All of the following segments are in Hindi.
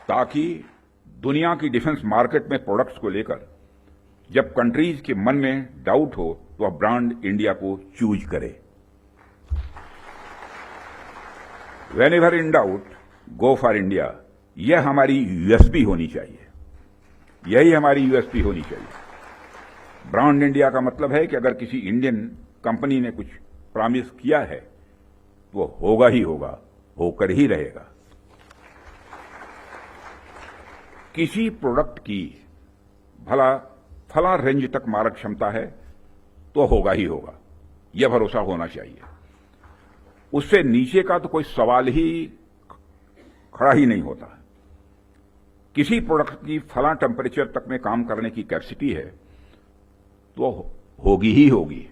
ताकि दुनिया की डिफेंस मार्केट में प्रोडक्ट्स को लेकर जब कंट्रीज के मन में डाउट हो तो वह ब्रांड इंडिया को चूज करे। When ever in doubt go for India, यह हमारी यूएसपी होनी चाहिए, यही हमारी यूएसपी होनी चाहिए। ब्रांड इंडिया का मतलब है कि अगर किसी इंडियन कंपनी ने कुछ प्रॉमिस किया है तो वो होगा ही होगा, होकर ही रहेगा। किसी प्रोडक्ट की फला रेंज तक मारक क्षमता है तो होगा ही होगा, यह भरोसा होना चाहिए। उससे नीचे का तो कोई सवाल ही खड़ा ही नहीं होता। किसी प्रोडक्ट की फला टेम्परेचर तक में काम करने की कैपेसिटी है तो होगी ही होगी,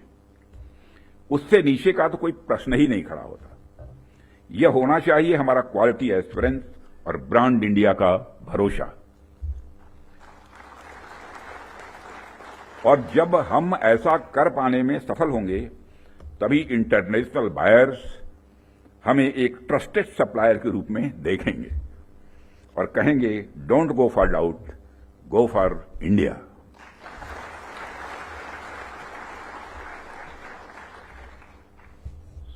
उससे नीचे का तो कोई प्रश्न ही नहीं खड़ा होता। यह होना चाहिए हमारा क्वालिटी एस्योरेंस और ब्रांड इंडिया का भरोसा। और जब हम ऐसा कर पाने में सफल होंगे तभी इंटरनेशनल बायर्स हमें एक ट्रस्टेड सप्लायर के रूप में देखेंगे और कहेंगे don't go for doubt, go for India.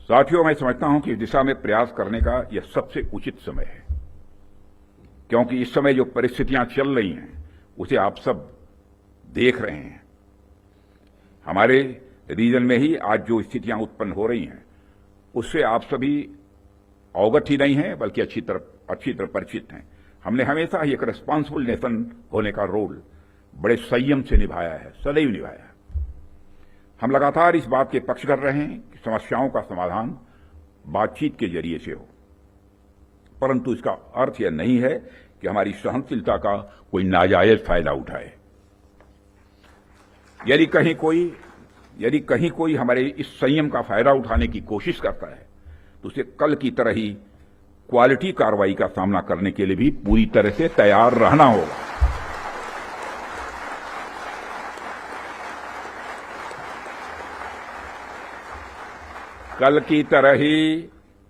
साथियों, मैं समझता हूं कि इस दिशा में प्रयास करने का यह सबसे उचित समय है, क्योंकि इस समय जो परिस्थितियां चल रही हैं उसे आप सब देख रहे हैं। हमारे रीजन में ही आज जो स्थितियां उत्पन्न हो रही हैं उससे आप सभी अवगत ही नहीं हैं, बल्कि अच्छी तरह परिचित हैं। हमने हमेशा ही एक रिस्पॉन्सिबल नेशन होने का रोल बड़े संयम से निभाया है, सदैव निभाया है। हम लगातार इस बात के पक्ष कर रहे हैं कि समस्याओं का समाधान बातचीत के जरिए से हो, परंतु इसका अर्थ यह नहीं है कि हमारी सहनशीलता का कोई नाजायज फायदा उठाए। यदि कहीं कोई हमारे इस संयम का फायदा उठाने की कोशिश करता है तो उसे कल की तरह ही क्वालिटी कार्रवाई का सामना करने के लिए भी पूरी तरह से तैयार रहना होगा। कल की तरह ही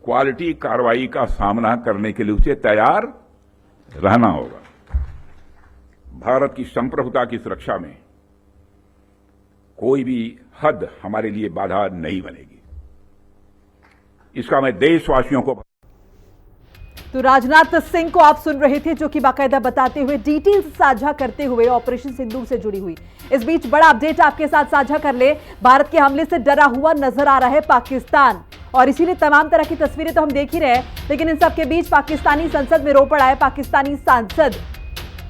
क्वालिटी कार्रवाई का सामना करने के लिए उसे तैयार रहना होगा। भारत की संप्रभुता की सुरक्षा में कोई भी हद हमारे लिए बाधा नहीं बनेगी, इसका मैं देशवासियों को। तो राजनाथ सिंह को आप सुन रहे थे, जो कि बाकायदा बताते हुए, डिटेल्स साझा करते हुए ऑपरेशन सिंदूर से जुड़ी हुई। इस बीच बड़ा अपडेट आपके साथ साझा कर ले। भारत के हमले से डरा हुआ नजर आ रहा है पाकिस्तान, और इसीलिए तमाम तरह की तस्वीरें तो हम देख ही रहे हैं, लेकिन इन सबके बीच पाकिस्तानी संसद में रो पड़ा है पाकिस्तानी सांसद।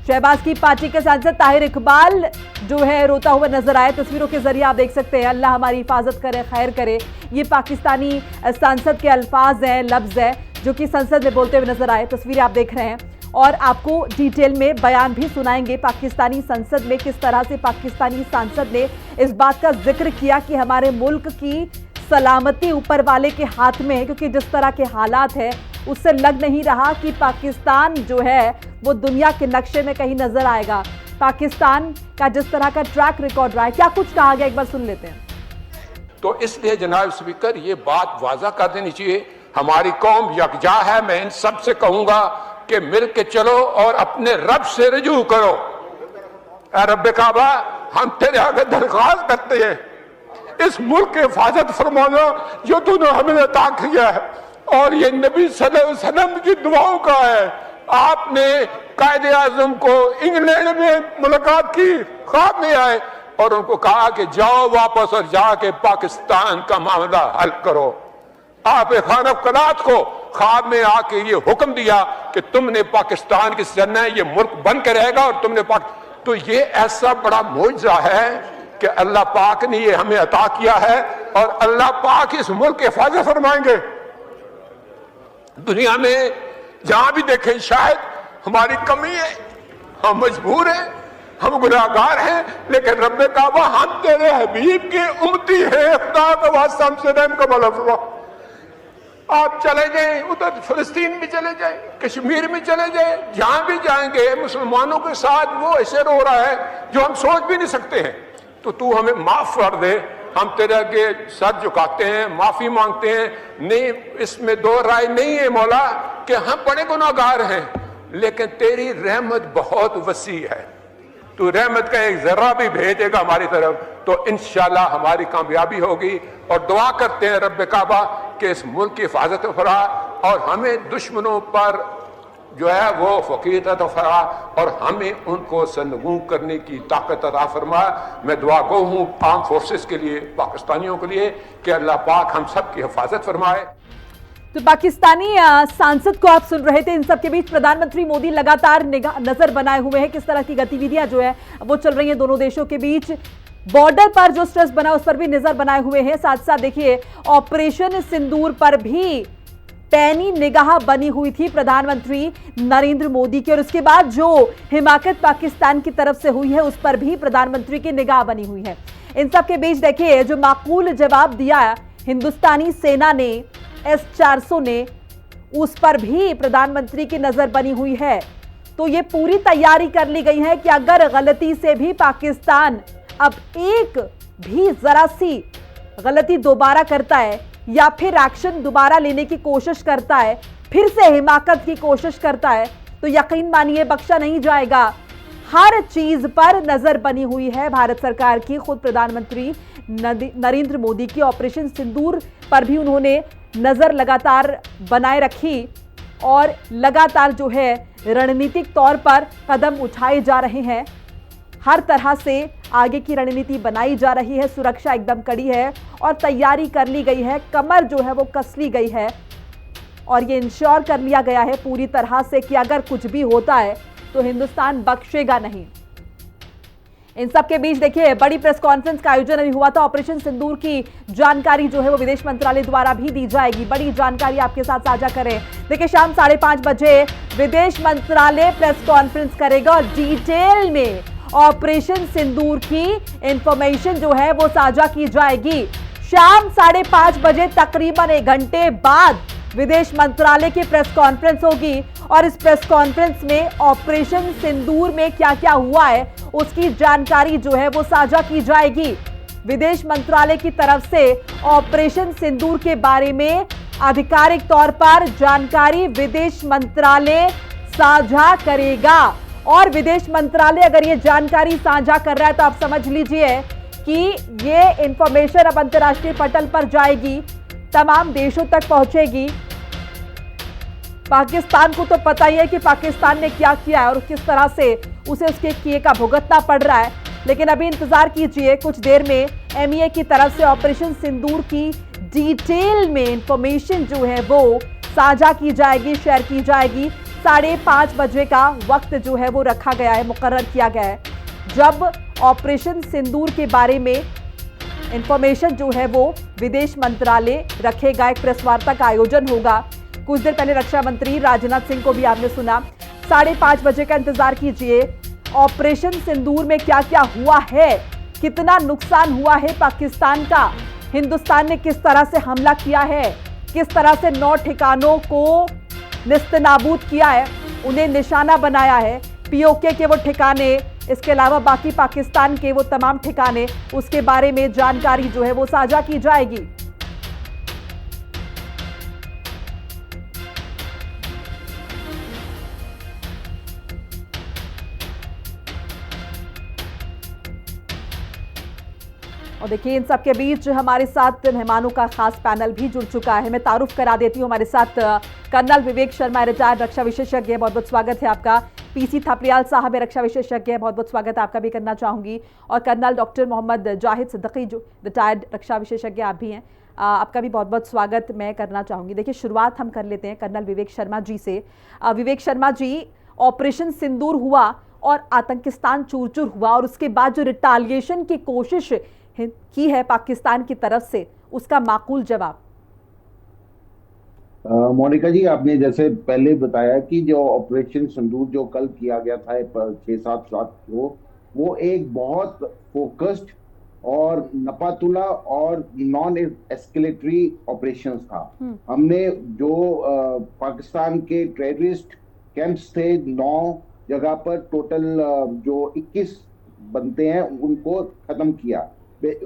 शहबाज की पार्टी के सांसद ताहिर इकबाल जो है रोता हुआ नजर आए। तस्वीरों के जरिए आप देख सकते हैं, अल्लाह हमारी हिफाजत करे, खैर करे। ये पाकिस्तानी सांसद के अल्फाज हैं, लफ्ज है, जो कि संसद में बोलते हुए नजर आए। तस्वीरें आप देख रहे हैं और आपको डिटेल में बयान भी सुनाएंगे पाकिस्तानी संसद में किस तरह से पाकिस्तानी सांसद ने इस बात का जिक्र किया कि हमारे मुल्क की सलामती ऊपर वाले के हाथ में है, क्योंकि जिस तरह के हालात है उससे लग नहीं रहा कि पाकिस्तान जो है वो दुनिया के नक्शे में कहीं नजर आएगा। पाकिस्तान का जिस तरह का ट्रैक रिकॉर्ड रहा है, क्या कुछ कहा गया, एक बार सुन लेते हैं। तो इसलिए जनाब स्पीकर, ये बात वाज़ा कर देनी चाहिए, हमारी कौम यकजा है। मैं इन सब से कहूंगा कि मिल के चलो और अपने रब से रजू करो। ऐ रब काबा, हम तेरे आगे दरख्वास्त करते हैं, इस मुल्क की हिफाजत फरमाना जो तूने हमें अता किया है, और ये नबी सल्लल्लाहु अलैहि वसल्लम की दुआओं का है। आपने कायदे आजम को इंग्लैंड में मुलाकात की, ख्वाब में आए और उनको कहा कि जाओ वापस और जाके पाकिस्तान का मामला हल करो। आप खान कलात को ख्वाब में आके ये हुक्म दिया कि तुमने पाकिस्तान की करना है, ये मुल्क बन के रहेगा और तुमने तो ये ऐसा बड़ा मोइज़ा है कि अल्लाह पाक ने ये हमें अता किया है, और अल्लाह पाक इस मुल्क की हिफाजत फरमाएंगे। दुनिया में जहां भी देखें शायद हमारी कमी है, हम मजबूर हैं, हम गुनाहगार हैं, लेकिन रब्बे काबा हम तेरे हबीब के उम्मती हैं, खुदा का वास्ता हमसे रहम का मौला फरमा। आप चले जाएं, उधर फिलिस्तीन में चले जाएं, कश्मीर में चले जाएं, जहां भी जाएंगे मुसलमानों के साथ वो ऐसे रो रहा है जो हम सोच भी नहीं सकते हैं। तो तू हमें माफ कर दे, हम तेरे आगे सर झुकाते हैं, माफी मांगते हैं। नहीं, इसमें दो राय नहीं है मौला कि हम बड़े गुनाहगार हैं, लेकिन तेरी रहमत बहुत वसी है, तू रहमत का एक जर्रा भी भेजेगा हमारी तरफ तो इंशाल्लाह हमारी कामयाबी होगी। और दुआ करते हैं रब्बे काबा कि इस मुल्क की हिफाजत फरमा और हमें दुश्मनों पर जो है वो फकीर अता फरमा और हमें उनको सरनगू करने की ताकत अता फरमा। मैं दुआ गो हूँ आर्म फोर्सेस के लिए, पाकिस्तानियों के लिए कि अल्लाह पाक हम सब की हिफाजत फरमाए। तो पाकिस्तानी सांसद को आप सुन रहे थे। इन सब के बीच प्रधानमंत्री मोदी लगातार नजर बनाए हुए हैं किस तरह की गतिविधियां जो है वो चल रही हैं दोनों देशों के बीच। बॉर्डर पर जो स्ट्रेस बना उस पर भी नजर बनाए हुए हैं। साथ साथ देखिए ऑपरेशन सिंदूर पर भी पैनी निगाह बनी हुई थी प्रधानमंत्री नरेंद्र मोदी की, और उसके बाद जो हिमाकत पाकिस्तान की तरफ से हुई है उस पर भी प्रधानमंत्री की निगाह बनी हुई है। इन सब के बीच देखिए जो माकूल जवाब दिया हिंदुस्तानी सेना ने S-400 ने, उस पर भी प्रधानमंत्री की नजर बनी हुई है। तो ये पूरी तैयारी कर ली गई है कि अगर गलती से भी पाकिस्तान अब एक भी जरा सी गलती दोबारा करता है या फिर एक्शन दोबारा लेने की कोशिश करता है, फिर से हिमाकत की कोशिश करता है, तो यकीन मानिए बख्शा नहीं जाएगा। हर चीज पर नजर बनी हुई है भारत सरकार की। खुद प्रधानमंत्री नरेंद्र मोदी की ऑपरेशन सिंदूर पर भी उन्होंने नजर लगातार बनाए रखी और लगातार जो है रणनीतिक तौर पर कदम उठाए जा रहे हैं। हर तरह से आगे की रणनीति बनाई जा रही है, सुरक्षा एकदम कड़ी है और तैयारी कर ली गई है, कमर जो है वो कस ली गई है और ये इंश्योर कर लिया गया है पूरी तरह से कि अगर कुछ भी होता है तो हिंदुस्तान बख्शेगा नहीं। इन सब के बीच देखिए बड़ी प्रेस कॉन्फ्रेंस का आयोजन अभी हुआ था। ऑपरेशन सिंदूर की जानकारी जो है वो विदेश मंत्रालय द्वारा भी दी जाएगी। बड़ी जानकारी आपके साथ साझा करें। देखिए शाम 5:30 बजे विदेश मंत्रालय प्रेस कॉन्फ्रेंस करेगा और डिटेल में ऑपरेशन सिंदूर की इंफॉर्मेशन जो है वो साझा की जाएगी। शाम 5:30 बजे तकरीबन 1 घंटे बाद विदेश मंत्रालय की प्रेस कॉन्फ्रेंस होगी और इस प्रेस कॉन्फ्रेंस में ऑपरेशन सिंदूर में क्या क्या हुआ है उसकी जानकारी जो है वो साझा की जाएगी। विदेश मंत्रालय की तरफ से ऑपरेशन सिंदूर के बारे में आधिकारिक तौर पर जानकारी विदेश मंत्रालय साझा करेगा और विदेश मंत्रालय अगर ये जानकारी साझा कर रहा है तो आप समझ लीजिए कि ये इंफॉर्मेशन अब अंतर्राष्ट्रीय पटल पर जाएगी, तमाम देशों तक पहुंचेगी। पाकिस्तान को तो पता ही है कि पाकिस्तान ने क्या किया है और किस तरह से उसे उसके किए का भुगतना पड़ रहा है, लेकिन अभी इंतजार कीजिए, कुछ देर में MEA की तरफ से ऑपरेशन सिंदूर की डिटेल में इंफॉर्मेशन जो है वो साझा की जाएगी, शेयर की जाएगी। 5:30 बजे का वक्त जो है वो रखा गया है, मुकर्रर किया गया है, जब ऑपरेशन सिंदूर के बारे में इंफॉर्मेशन जो है वो विदेश मंत्रालय रखेगा। एक प्रेस वार्ता का आयोजन होगा। कुछ देर पहले रक्षा मंत्री राजनाथ सिंह को भी आपने सुना। 5:30 बजे का इंतजार कीजिए। ऑपरेशन सिंदूर में क्या क्या हुआ है, कितना नुकसान हुआ है पाकिस्तान का, हिंदुस्तान ने किस तरह से हमला किया है, किस तरह से 9 ठिकानों को निस्तनाबूद किया है, उन्हें निशाना बनाया है, POK के वो ठिकाने, इसके अलावा बाकी पाकिस्तान के वो तमाम ठिकाने, उसके बारे में जानकारी जो है वो साझा की जाएगी। और देखिए इन सब के बीच हमारे साथ मेहमानों का खास पैनल भी जुड़ चुका है। मैं तारुफ करा देती हूँ, हमारे साथ कर्नल विवेक शर्मा, रिटायर्ड रक्षा विशेषज्ञ, बहुत बहुत स्वागत है आपका। PC थपलियाल साहब है, रक्षा विशेषज्ञ, बहुत बहुत स्वागत आपका भी करना चाहूंगी। और कर्नल डॉक्टर मोहम्मद जाहिद सिद्दीकी जो रिटायर्ड रक्षा विशेषज्ञ आप भी हैं, आपका भी बहुत बहुत स्वागत मैं करना चाहूंगी। देखिए शुरुआत हम कर लेते हैं कर्नल विवेक शर्मा जी से। विवेक शर्मा जी, ऑपरेशन सिंदूर हुआ और आतंकिस्तान चूर चूर हुआ और उसके बाद जो रिटालिएशन की कोशिश की है पाकिस्तान की तरफ से, उसका माकूल जवाब। मोनिका जी, आपने जैसे पहले बताया कि जो ऑपरेशन सिंदूर जो कल किया गया था 6-7 रात को, वो एक बहुत फोकस्ड और नपातुला और नॉन एस्केलेटरी ऑपरेशंस था। हमने जो पाकिस्तान के टेररिस्ट कैंप्स थे 9 जगह पर, टोटल जो 21 बनते हैं उनको खत्म किया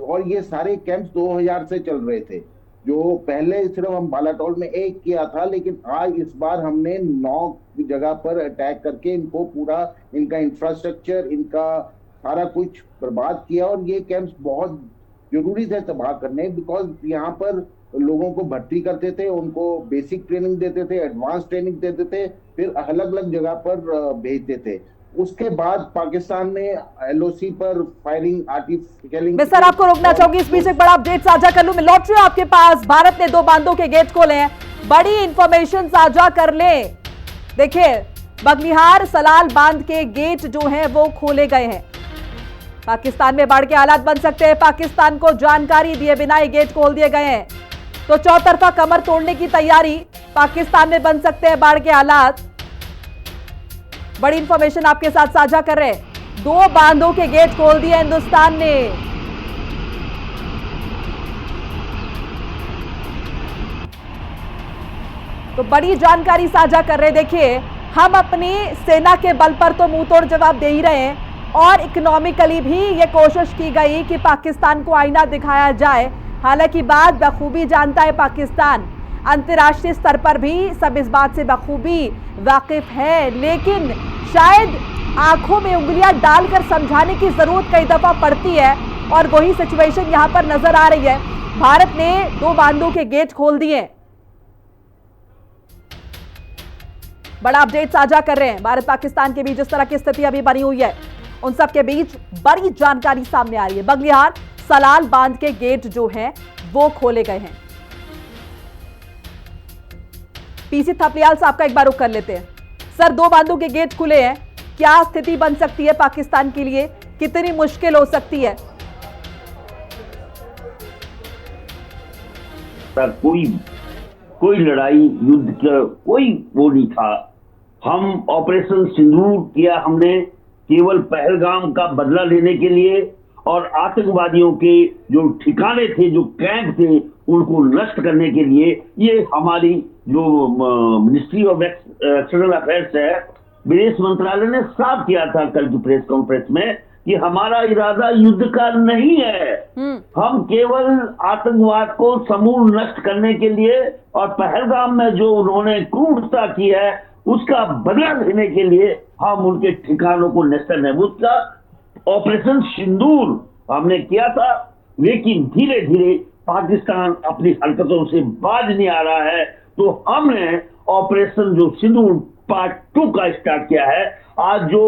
और ये सारे कैंप्स 2000 से चल रहे थे। जो पहले सिर्फ हम बालाटोल में एक किया था, लेकिन आज इस बार हमने 9 जगह पर अटैक करके इनको पूरा, इनका इंफ्रास्ट्रक्चर, इनका सारा कुछ बर्बाद किया। और ये कैंप्स बहुत जरूरी थे तबाह करने, बिकॉज यहाँ पर लोगों को भर्ती करते थे, उनको बेसिक ट्रेनिंग देते थे, एडवांस ट्रेनिंग देते थे, फिर अलग अलग जगह पर भेजते थे। उसके बाद पाकिस्तान ने एलओसी पर फायरिंग, आर्टिफिशियल। मैं सर आपको रोकना चाहूंगी, इस बीच एक बड़ा अपडेट साझा कर लूं। मैं लौट रही हूं आपके पास। भारत ने 2 बांधों के गेट खोले हैं, बड़ी इंफॉर्मेशन साझा कर ले। देखिए, बगलिहार सलाल बांध के गेट जो हैं वो खोले गए हैं। पाकिस्तान में बाढ़ के हालात बन सकते हैं, पाकिस्तान को जानकारी दिए बिना ये गेट खोल दिए गए हैं। तो चौतरफा कमर तोड़ने की तैयारी, पाकिस्तान में बन सकते हैं बाढ़ के हालात। बड़ी इंफॉर्मेशन आपके साथ साझा कर रहे हैं। 2 बांधों के गेट खोल दिए हिंदुस्तान ने। तो बड़ी जानकारी साझा कर रहे हैं। देखिए, हम अपनी सेना के बल पर तो मुंह तोड़ जवाब दे ही रहे हैं, और इकोनॉमिकली भी ये कोशिश की गई कि पाकिस्तान को आईना दिखाया जाए। हालांकि बात बखूबी जानता है पाकिस्तान, अंतर्राष्ट्रीय स्तर पर भी सब इस बात से बखूबी वाकिफ है, लेकिन शायद आंखों में उंगलियां डालकर समझाने की जरूरत कई दफा पड़ती है, और वही सिचुएशन यहां पर नजर आ रही है। भारत ने 2 बांधों के गेट खोल दिए। बड़ा अपडेट साझा कर रहे हैं। भारत पाकिस्तान के बीच जिस तरह की स्थिति अभी बनी हुई है, उन सब के बीच बड़ी जानकारी सामने आ रही है। बगलिहार सलाल बांध के गेट जो हैं वो खोले गए हैं। पीसी थपलियाल साहब का एक बार रुख कर लेते हैं। सर, 2 बांधों के गेट खुले हैं, क्या स्थिति बन सकती है पाकिस्तान के लिए, कितनी मुश्किल हो सकती है? सर, कोई लड़ाई युद्ध का कोई वो नहीं था। हम ऑपरेशन सिंदूर किया हमने केवल पहलगाम का बदला लेने के लिए, और आतंकवादियों के जो ठिकाने थे, जो कैंप थे, उनको नष्ट करने के लिए। ये हमारी जो मिनिस्ट्री ऑफ एक्सटर्नल अफेयर्स है, विदेश मंत्रालय ने साफ किया था कल की प्रेस कॉन्फ्रेंस में कि हमारा इरादा युद्ध का नहीं है। हम केवल आतंकवाद को समूल नष्ट करने के लिए और पहलगाम में जो उन्होंने क्रूरता की है उसका बदला लेने के लिए हम उनके ठिकानों को नष्ट करने, उसका ऑपरेशन सिंदूर हमने किया था। लेकिन धीरे धीरे पाकिस्तान अपनी हरकतों से बाज नहीं आ रहा है, तो हमने ऑपरेशन जो सिंदूर पार्ट 2 का स्टार्ट किया है। आज जो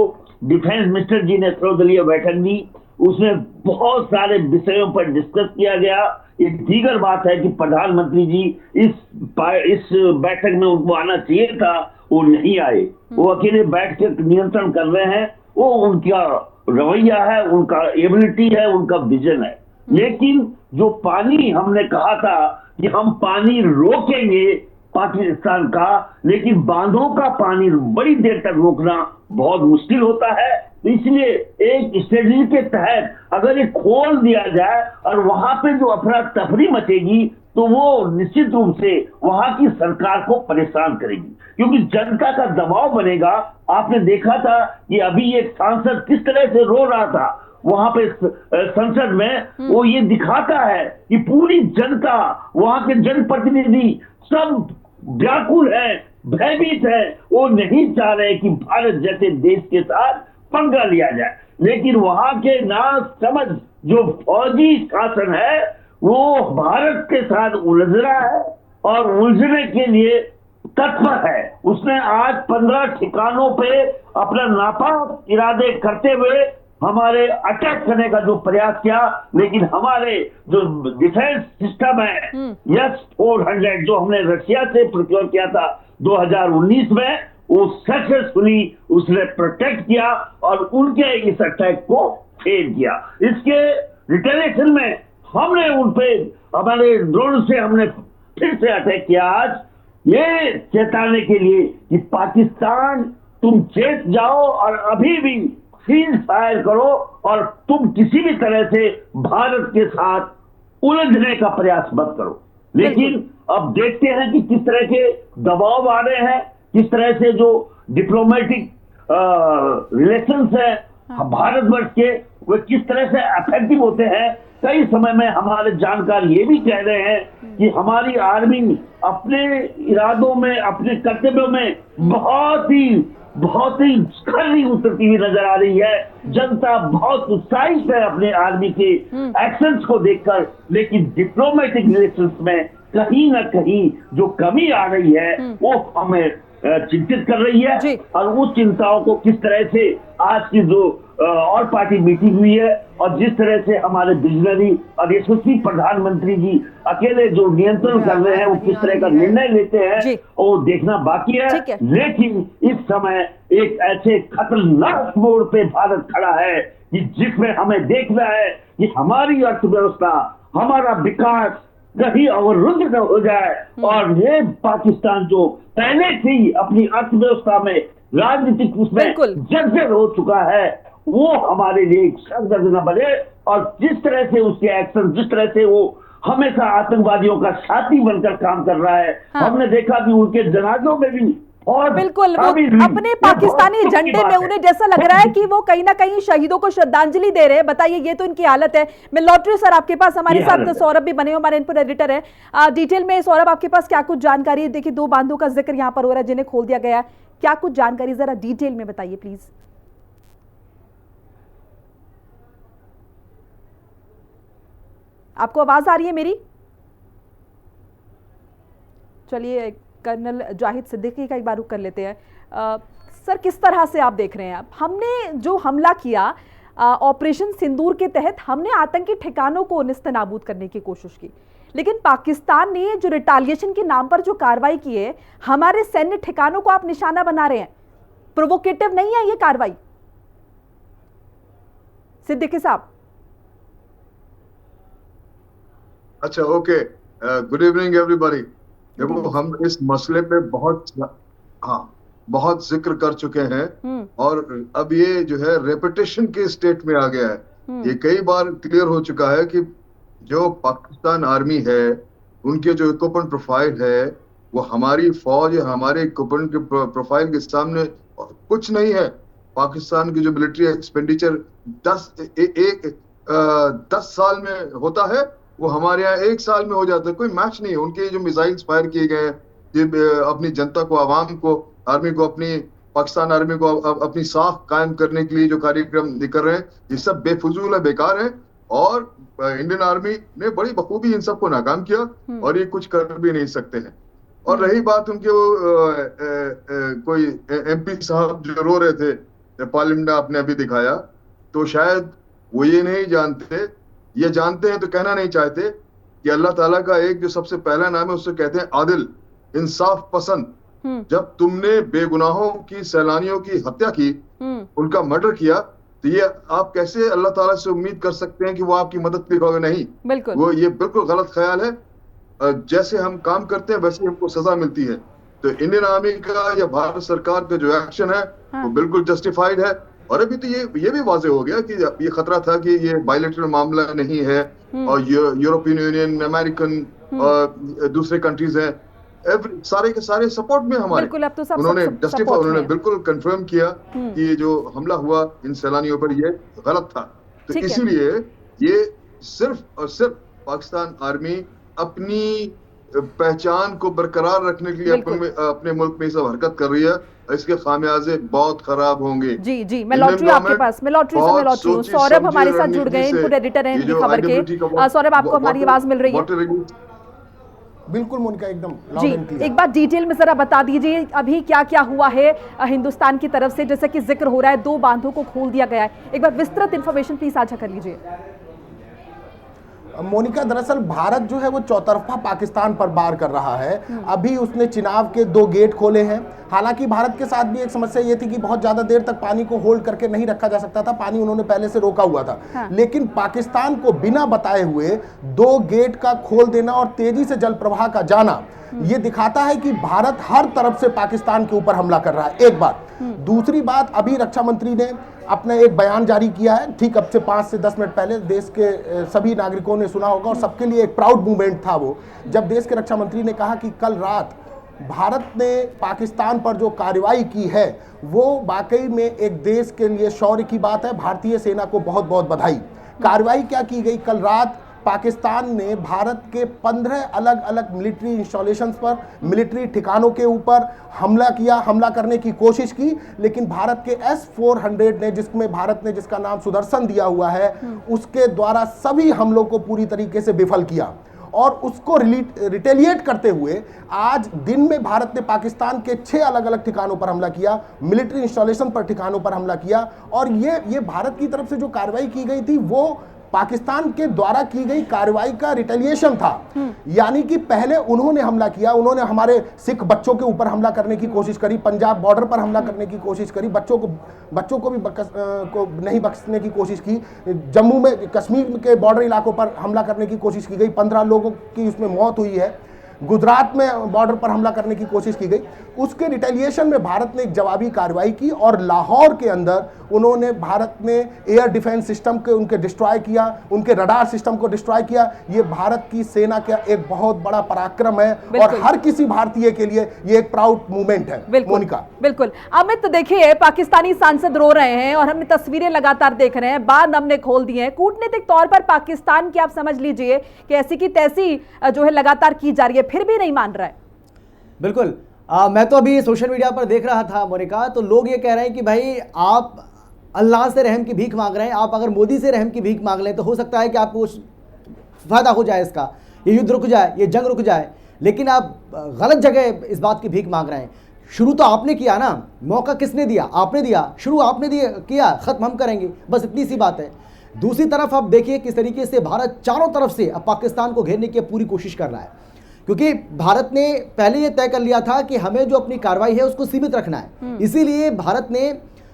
डिफेंस मिनिस्टर जी ने सर्वदलीय बैठक दी, उसमें बहुत सारे विषयों पर डिस्कस किया गया। एक दीगर बात है कि प्रधानमंत्री जी इस बैठक में उनको आना चाहिए था, वो नहीं आए। वो अकेले बैठ के नियंत्रण कर रहे हैं। वो उनका रवैया है, उनका एबिलिटी है, उनका विजन है। लेकिन जो पानी हमने कहा था कि हम पानी रोकेंगे पाकिस्तान का, लेकिन बांधों का पानी बड़ी देर तक रोकना बहुत मुश्किल होता है। इसलिए एक स्ट्रेटजी के तहत अगर ये खोल दिया जाए और वहां पे जो अफरा तफरी मचेगी, तो वो निश्चित रूप से वहां की सरकार को परेशान करेगी, क्योंकि जनता का दबाव बनेगा। आपने देखा था कि अभी एक सांसद किस तरह से रो रहा था वहां पे संसद में। वो ये दिखाता है कि पूरी जनता, वहां के जनप्रतिनिधि सब व्याकुल है, भयभीत है। वो नहीं चाह रहे कि भारत जैसे देश के साथ पंगा लिया जाए। लेकिन वहां के ना समझ जो फौजी शासन है, वो भारत के साथ उलझ रहा है और उलझने के लिए तत्पर है। उसने आज 15 ठिकानों पे अपना नापाक इरादे करते हुए हमारे अटैक करने का जो प्रयास किया, लेकिन हमारे जो डिफेंस सिस्टम है S-400 जो हमने रशिया से प्रोक्योर किया था 2019 में, वो सक्सेसफुली उसने प्रोटेक्ट किया और उनके इस अटैक को फेल किया। इसके रिटेलिएशन में हमने उनपे हमारे ड्रोन से हमने फिर से अटैक किया आज, ये चेताने के लिए कि पाकिस्तान तुम चेत जाओ और अभी भी सीज फायर करो और तुम किसी भी तरह से भारत के साथ उलझने का प्रयास मत करो। लेकिन अब देखते हैं कि किस तरह के दबाव आ रहे हैं, किस तरह से जो डिप्लोमेटिक रिलेशंस है भारतवर्ष के, वे किस तरह से इफेक्टिव होते हैं। कई समय में हमारे जानकार ये भी कह रहे हैं कि हमारी आर्मी अपने इरादों में, अपने कर्तव्यों में बहुत ही खरी उतरती हुई नजर आ रही है। जनता बहुत उत्साहित है अपने आर्मी के एक्शंस को देखकर, लेकिन डिप्लोमेटिक रिलेशंस में कहीं ना कहीं जो कमी आ रही है वो हमें चिंतित कर रही है। और उस चिंताओं को किस तरह से आज की जो और पार्टी मीटिंग हुई है और जिस तरह से हमारे विजनरी और यशस्वी प्रधानमंत्री जी अकेले जो नियंत्रण कर रहे हैं वो किस तरह का निर्णय लेते हैं वो देखना बाकी है। लेकिन इस समय एक ऐसे खतरनाक मोड़ पे भारत खड़ा है कि जिसमें हमें देखना है कि हमारी अर्थव्यवस्था, हमारा विकास कहीं अवरुद्ध न हो जाए और ये पाकिस्तान जो पहले से अपनी अर्थव्यवस्था में राजनीतिक उसमें जर्जर हो चुका है वो हमारे लिए सरदर्द न बने। और जिस तरह से उसके एक्शन, जिस तरह से वो हमेशा आतंकवादियों का साथी बनकर काम कर रहा है, हमने देखा कि उनके जनाजों में भी और बिल्कुल वो अपने पाकिस्तानी झंडे में उन्हें जैसा लग रहा है कि वो कहीं ना कहीं शहीदों को श्रद्धांजलि दे रहे हैं। बताइए, ये तो इनकी हालत है। मैं लौट रही हूं सर आपके पास, हमारे साथ सौरभ भी बने, हमारे इनपुट एडिटर है। डिटेल में सौरभ आपके पास क्या कुछ जानकारी है? देखिए 2 बांधों का जिक्र यहाँ पर हो रहा है जिन्हें खोल दिया गया है, क्या कुछ जानकारी जरा डिटेल में बताइए प्लीज। आपको आवाज आ रही है मेरी? चलिए कर्नल जाहिद सिद्दीकी का एक बार रुख कर लेते हैं। सर किस तरह से आप देख रहे हैं? हमने जो हमला किया ऑपरेशन सिंदूर के तहत, हमने आतंकी ठिकानों को निस्तनाबूद करने की कोशिश की, लेकिन पाकिस्तान ने जो रिटालिएशन के नाम पर जो कार्रवाई की है, हमारे सैन्य ठिकानों को आप निशाना बना रहे हैं। प्रोवोकेटिव नहीं है ये कार्रवाई सिद्दीकी साहब? अच्छा, ओके, गुड इवनिंग एवरीबॉडी। देखो, हम इस मसले पे बहुत जिक्र कर चुके हैं और अब ये जो है रेपिटेशन के स्टेट में आ गया है। ये कई बार क्लियर हो चुका है कि जो पाकिस्तान आर्मी है उनके जो इक्विपमेंट प्रोफाइल है वो हमारी फौज, हमारे इक्विपमेंट के प्रोफाइल के सामने कुछ नहीं है। पाकिस्तान की जो मिलिट्री एक्सपेंडिचर 10 साल में होता है वो हमारे यहाँ 1 साल में हो जाता है। कोई मैच नहीं है। उनके जो मिसाइल्स फायर किए गए हैं, ये अपनी जनता को, आवाम को, आर्मी को, अपनी पाकिस्तान आर्मी को अपनी साख कायम करने के लिए जो कार्यक्रम कर रहे हैं, ये सब बेफजूल है, बेकार है। और इंडियन आर्मी ने बड़ी बखूबी इन सबको नाकाम किया और ये कुछ कर भी नहीं सकते हैं। और रही बात उनके वो कोई MP साहब जो रो रहे थे पार्लियामेंट में, आपने अभी दिखाया, तो शायद वो ये नहीं जानते, ये जानते हैं तो कहना नहीं चाहते कि अल्लाह ताला का एक जो सबसे पहला नाम है उससे कहते हैं आदिल, इंसाफ पसंद। जब तुमने बेगुनाहों की, सैलानियों की हत्या की, उनका मर्डर किया, तो ये आप कैसे अल्लाह ताला से उम्मीद कर सकते हैं कि वो आपकी मदद करेगा? नहीं, बिल्कुल, वो ये बिल्कुल गलत ख्याल है। जैसे हम काम करते हैं वैसे हमको सजा मिलती है। तो इंडियन आर्मी का या भारत सरकार का जो एक्शन है वो बिल्कुल जस्टिफाइड है। और अभी तो ये भी वाजे हो गया कि ये खतरा था कि ये बायलैटरल मामला नहीं है और यूरोपियन यूनियन, अमेरिकन और दूसरे कंट्रीज हैं, सारे के सारे सपोर्ट में हमारे। तो उन्होंने बिल्कुल कंफर्म किया कि ये जो हमला हुआ इन सैलानियों पर ये गलत था। तो इसीलिए ये सिर्फ और सिर्फ पाकिस्तान आर्मी अपनी पहचान को बरकरार रखने के लिए अपने मुल्क में सब हरकत कर रही है। इसके खामियाजे बहुत खराब होंगे। जी, मैं लौट रही हूँ आपके पास, मैं लौट रही हूँ। सौरभ हमारे साथ जुड़ गए, इनपुट एडिटर हैं हिंदी खबर के। सौरभ, आपको हमारी आवाज मिल रही है? बिल्कुल मोनिका, एकदम जी। एक बात डिटेल में जरा बता दीजिए, अभी क्या क्या हुआ है हिंदुस्तान की तरफ से? जैसे कि जिक्र हो रहा है 2 बांधों को खोल दिया गया है, एक बार विस्तृत इंफॉर्मेशन प्लीज साझा कर लीजिए। मोनिका, दरअसल भारत जो है वो चौतरफा पाकिस्तान पर वार कर रहा है। अभी उसने चिनाब के 2 गेट खोले हैं। हालांकि भारत के साथ भी एक समस्या ये थी कि बहुत ज्यादा देर तक पानी को होल्ड करके नहीं रखा जा सकता था, पानी उन्होंने पहले से रोका हुआ था। लेकिन पाकिस्तान को बिना बताए हुए 2 गेट का खोल देना और तेजी से जल प्रवाह का जाना, ये दिखाता है कि भारत हर तरफ से पाकिस्तान के ऊपर हमला कर रहा है। एक बात। दूसरी बात, अभी रक्षा मंत्री ने अपना एक बयान जारी किया है, ठीक अब से 5 से 10 मिनट पहले। देश के सभी नागरिकों ने सुना होगा और सबके लिए एक प्राउड मूवमेंट था वो, जब देश के रक्षा मंत्री ने कहा कि कल रात भारत ने पाकिस्तान पर जो कार्रवाई की है वो वाकई में एक देश के लिए शौर्य की बात है। भारतीय सेना को बहुत बहुत बधाई। कार्रवाई क्या की गई? कल रात पाकिस्तान ने भारत के 15 अलग अलग मिलिट्री इंस्टॉलेशंस पर, मिलिट्री ठिकानों के ऊपर हमला किया, हमला करने की कोशिश की, लेकिन भारत के S-400 ने, जिसमें भारत ने जिसका नाम सुदर्शन दिया हुआ है, उसके द्वारा सभी हमलों को पूरी तरीके से विफल किया। और उसको रिटेलिएट करते हुए आज दिन में भारत ने पाकिस्तान के 6 अलग अलग ठिकानों पर हमला किया, मिलिट्री इंस्टॉलेशन पर ठिकानों पर हमला किया। और ये भारत की तरफ से जो कार्रवाई की गई थी वो पाकिस्तान के द्वारा की गई कार्रवाई का रिटेलिएशन था। यानी कि पहले उन्होंने हमला किया, उन्होंने हमारे सिख बच्चों के ऊपर हमला करने की कोशिश करी, पंजाब बॉर्डर पर हमला करने की कोशिश करी, बच्चों को भी नहीं बख्शने की कोशिश की, जम्मू में कश्मीर के बॉर्डर इलाकों पर हमला करने की कोशिश की गई, 15 लोगों की उसमें मौत हुई है, गुजरात में बॉर्डर पर हमला करने की कोशिश की गई। उसके रिटेलिएशन में भारत ने एक जवाबी कार्रवाई की और लाहौर के अंदर उन्होंने, भारत ने एयर डिफेंस सिस्टम के उनके डिस्ट्रॉय किया, उनके रडार सिस्टम को डिस्ट्रॉय किया। ये भारत की सेना का एक बहुत बड़ा पराक्रम है और हर किसी भारतीय के लिए ये एक प्राउड मूवमेंट है। मोनिका, बिल्कुल। अमित, तो देखिए पाकिस्तानी सांसद रो रहे हैं और हमने तस्वीरें लगातार देख रहे हैं, बांध हमने खोल दिए हैं। कूटनीतिक तौर पर पाकिस्तान की आप समझ लीजिए कि ऐसी की तैसी जो है लगातार की जा रही है, फिर भी नहीं मान रहा है। बिल्कुल। मैं तो अभी सोशल मीडिया पर देख रहा था मोनिका, तो लोग ये कह रहे हैं कि भाई आप अल्लाह से रहम की भीख मांग रहे हैं, आप अगर मोदी से रहम की भीख मांग लें तो हो सकता है कि आपको कुछ फायदा हो जाए, इसका ये युद्ध रुक जाए, ये जंग रुक जाए। लेकिन आप गलत जगह इस बात की भीख मांग रहे हैं। शुरू तो आपने किया ना, मौका किसने दिया? आपने दिया, शुरू आपने किया, खत्म हम करेंगे, बस इतनी सी बात है। दूसरी तरफ आप देखिए किस तरीके से भारत चारों तरफ से अब पाकिस्तान को घेरने की पूरी कोशिश कर रहा है, क्योंकि भारत ने पहले ये तय कर लिया था कि हमें जो अपनी कार्रवाई है उसको सीमित रखना है। इसीलिए भारत ने,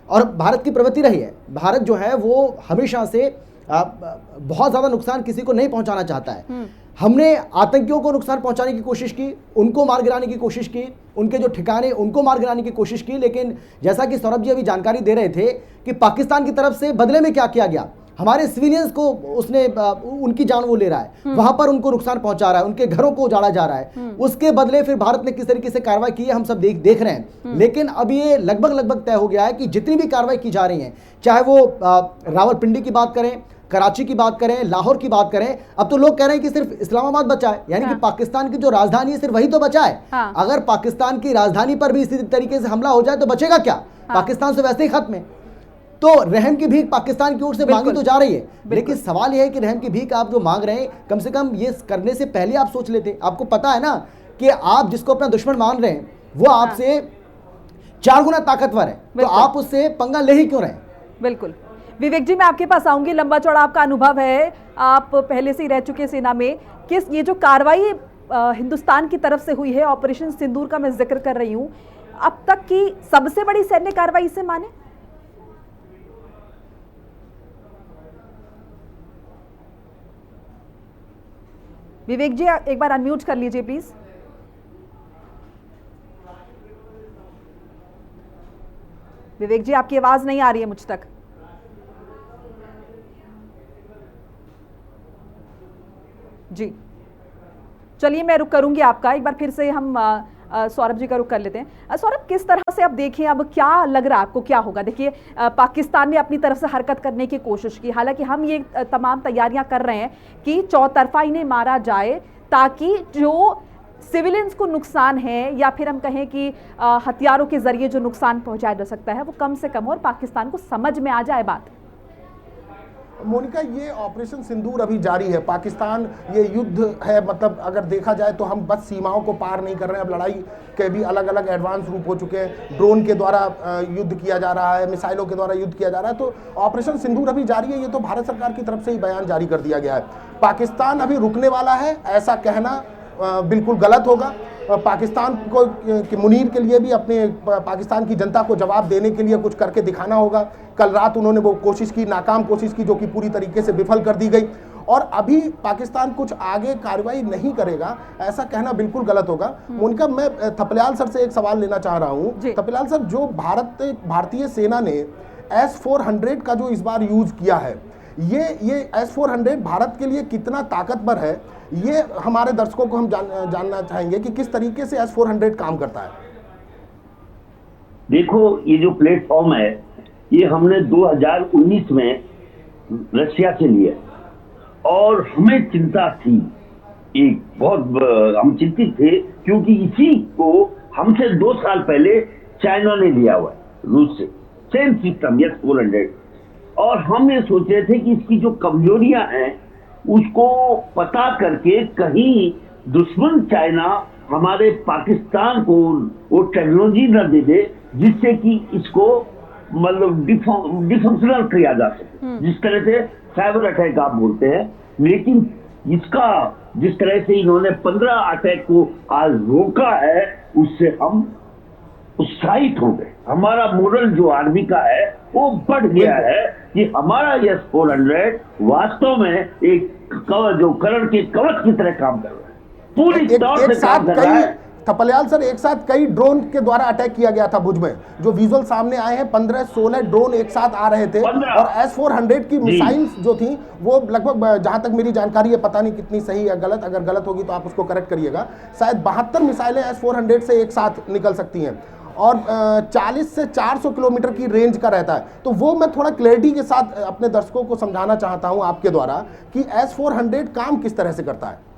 और भारत की प्रवृत्ति रही है, भारत जो है वो हमेशा से बहुत ज़्यादा नुकसान किसी को नहीं पहुंचाना चाहता है। हमने आतंकियों को नुकसान पहुंचाने की कोशिश की, उनको मार गिराने की कोशिश की, उनके जो ठिकाने उनको मार गिराने की कोशिश की, लेकिन जैसा कि सौरभ जी अभी जानकारी दे रहे थे कि पाकिस्तान की तरफ से बदले में क्या किया गया, हमारे सिविलियंस को उसने उनकी जान वो ले रहा है, वहां पर उनको नुकसान पहुंचा रहा है, उनके घरों को उजाड़ा जा रहा है। उसके बदले फिर भारत ने किस तरीके से कार्रवाई की है हम सब देख रहे हैं। लेकिन अब ये लगभग तय हो गया है कि जितनी भी कार्रवाई की जा रही है, चाहे वो रावलपिंडी की बात करें, कराची की बात करें, लाहौर की बात करें, अब तो लोग कह रहे हैं कि सिर्फ इस्लामाबाद बचा है, यानी कि पाकिस्तान की जो राजधानी है सिर्फ वही तो बचा है। अगर पाकिस्तान की राजधानी पर भी इसी तरीके से हमला हो जाए तो बचेगा क्या? पाकिस्तान से वैसे ही खत्म है। तो रहम की भीख पाकिस्तान की ओर से मांगी तो जा रही है, लेकिन सवाल यह है कि रहम की भीख आप जो मांग रहे हैं, कम से कम ये करने से पहले आप सोच लेते। आपको पता है ना कि आप जिसको अपना दुश्मन मान रहे हैं वो आपसे 4 गुना ताकतवर है, तो आप उससे पंगा ले ही क्यों रहे? बिल्कुल। विवेक जी, मैं आपके पास आऊंगी। लंबा चौड़ा आपका अनुभव है, आप पहले से ही रह चुके सेना में। किस ये जो कार्रवाई हिंदुस्तान की तरफ से हुई है, ऑपरेशन सिंदूर का मैं जिक्र कर रही हूं, अब तक की सबसे बड़ी सैन्य कार्रवाई से माने? विवेक जी एक बार अनम्यूट कर लीजिए प्लीज। विवेक जी आपकी आवाज नहीं आ रही है मुझ तक। जी चलिए, मैं रुक करूंगी आपका, एक बार फिर से हम सौरभ जी का रुख कर लेते हैं। सौरभ, किस तरह से अब देखिए, अब क्या लग रहा है आपको, क्या होगा? देखिए पाकिस्तान ने अपनी तरफ से हरकत करने की कोशिश की, हालांकि हम ये तमाम तैयारियां कर रहे हैं कि चौतरफा इन्हें मारा जाए, ताकि जो सिविलियंस को नुकसान है या फिर हम कहें कि हथियारों के जरिए जो नुकसान पहुंचाया जा सकता है वो कम से कम हो और पाकिस्तान को समझ में आ जाए बात। मोनिका, ये ऑपरेशन सिंदूर अभी जारी है। पाकिस्तान, ये युद्ध है, मतलब अगर देखा जाए तो हम बस सीमाओं को पार नहीं कर रहे हैं, अब लड़ाई के भी अलग अलग एडवांस रूप हो चुके हैं। ड्रोन के द्वारा युद्ध किया जा रहा है, मिसाइलों के द्वारा युद्ध किया जा रहा है। तो ऑपरेशन सिंदूर अभी जारी है, ये तो भारत सरकार की तरफ से ही बयान जारी कर दिया गया है। पाकिस्तान अभी रुकने वाला है ऐसा कहना बिल्कुल गलत होगा। पाकिस्तान को, मुनीर के लिए भी अपने पाकिस्तान की जनता को जवाब देने के लिए कुछ करके दिखाना होगा। कल रात उन्होंने वो कोशिश की, नाकाम कोशिश की, जो कि पूरी तरीके से विफल कर दी गई। और अभी पाकिस्तान कुछ आगे कार्रवाई नहीं करेगा ऐसा कहना बिल्कुल गलत होगा। मोनिका, मैं थपलियाल सर से एक सवाल लेना चाह रहा हूँ। थपलियाल सर, जो भारतीय सेना ने S-400 का जो इस बार यूज किया है, ये S-400 भारत के लिए कितना ताकतवर है, ये हमारे दर्शकों को हम जानना चाहेंगे कि किस तरीके से S-400 काम करता है। देखो, ये जो प्लेटफॉर्म है ये हमने 2019 में रशिया से लिया और हमें चिंता थी, एक बहुत हम चिंतित थे, क्योंकि इसी को हमसे 2 साल पहले चाइना ने लिया हुआ है रूस से, सेम सिस्टम S-400, और हम ये सोच रहे थे कि इसकी जो कमजोरियां हैं उसको पता करके कहीं दुश्मन चाइना हमारे पाकिस्तान को वो टेक्नोलॉजी न दे दे जिससे कि इसको मतलब डिफंक्शनल किया जा सके, जिस तरह से साइबर अटैक आप बोलते हैं। लेकिन इसका जिस तरह से इन्होंने 15 अटैक को आज रोका है, उससे हम उत्साहित हो गए। हमारा मोरल जो आर्मी का है वो बढ़ गया है कि हमारा S-400 वास्तव में एक जो करण के कवच की तरह काम कर रहा है, पूरी तौर से काम कर रहा है। थपलियाल सर, एक साथ कई ड्रोन के द्वारा अटैक किया गया था भुज में, जो विजुअल सामने आए हैं, 15-16 ड्रोन एक साथ आ रहे थे, और S-400 की मिसाइल्स जो थी वो लगभग, जहां तक मेरी जानकारी है, पता नहीं कितनी सही या गलत, अगर गलत होगी तो आप उसको करेक्ट करिएगा, शायद 72 मिसाइलें S-400 से एक साथ निकल सकती हैं, और 40 से 400 किलोमीटर की रेंज का रहता है। तो वो मैं थोड़ा क्लैरिटी के साथ अपने दर्शकों को समझाना चाहता हूं आपके द्वारा कि S-400 काम किस तरह से करता है।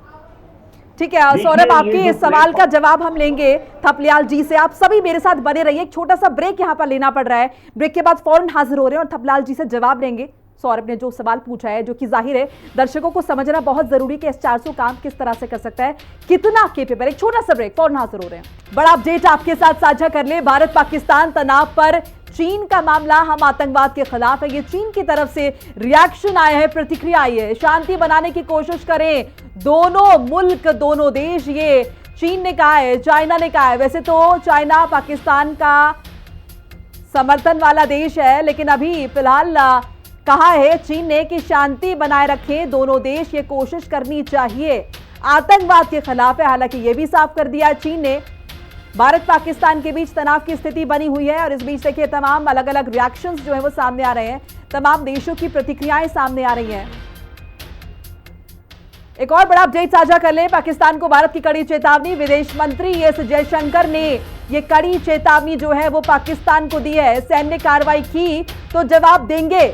ठीक है सौरभ, आपके इस सवाल का जवाब हम लेंगे थपलियाल जी से। आप सभी मेरे साथ बने रहिए, एक छोटा सा ब्रेक यहां पर लेना पड़ रहा है, ब्रेक के बाद फौरन हाजिर हो रहे हैं और थपलियाल जी से जवाब लेंगे। सौरभ ने जो सवाल पूछा है, जो कि जाहिर है दर्शकों को समझना बहुत जरूरी कि S-400 काम किस तरह से कर सकता है, कितना केपेबल। एक छोटा सा ब्रेक, फौरन हाजिर हो रहे हैं। बड़ा अपडेट आपके साथ साझा कर ले, भारत पाकिस्तान तनाव पर चीन का मामला, हम आतंकवाद के खिलाफ है, ये चीन की तरफ से रिएक्शन आया है, प्रतिक्रिया आई है। शांति बनाने की कोशिश करें दोनों मुल्क, दोनों देश, ये चीन ने कहा है, चाइना ने कहा है। वैसे तो चाइना पाकिस्तान का समर्थन वाला देश है, लेकिन अभी फिलहाल कहा है चीन ने कि शांति बनाए रखें दोनों देश, ये कोशिश करनी चाहिए, आतंकवाद के खिलाफ है। हालांकि ये भी साफ कर दिया चीन ने, भारत पाकिस्तान के बीच तनाव की स्थिति बनी हुई है, और इस बीच देखिए तमाम अलग अलग रिएक्शंस जो है वो सामने आ रहे हैं, तमाम देशों की प्रतिक्रियाएं सामने आ रही हैं। एक और बड़ा अपडेट साझा कर ले, पाकिस्तान को भारत की कड़ी चेतावनी, विदेश मंत्री एस जयशंकर ने ये कड़ी चेतावनी जो है वो पाकिस्तान को दी है, सैन्य कार्रवाई की तो जवाब देंगे,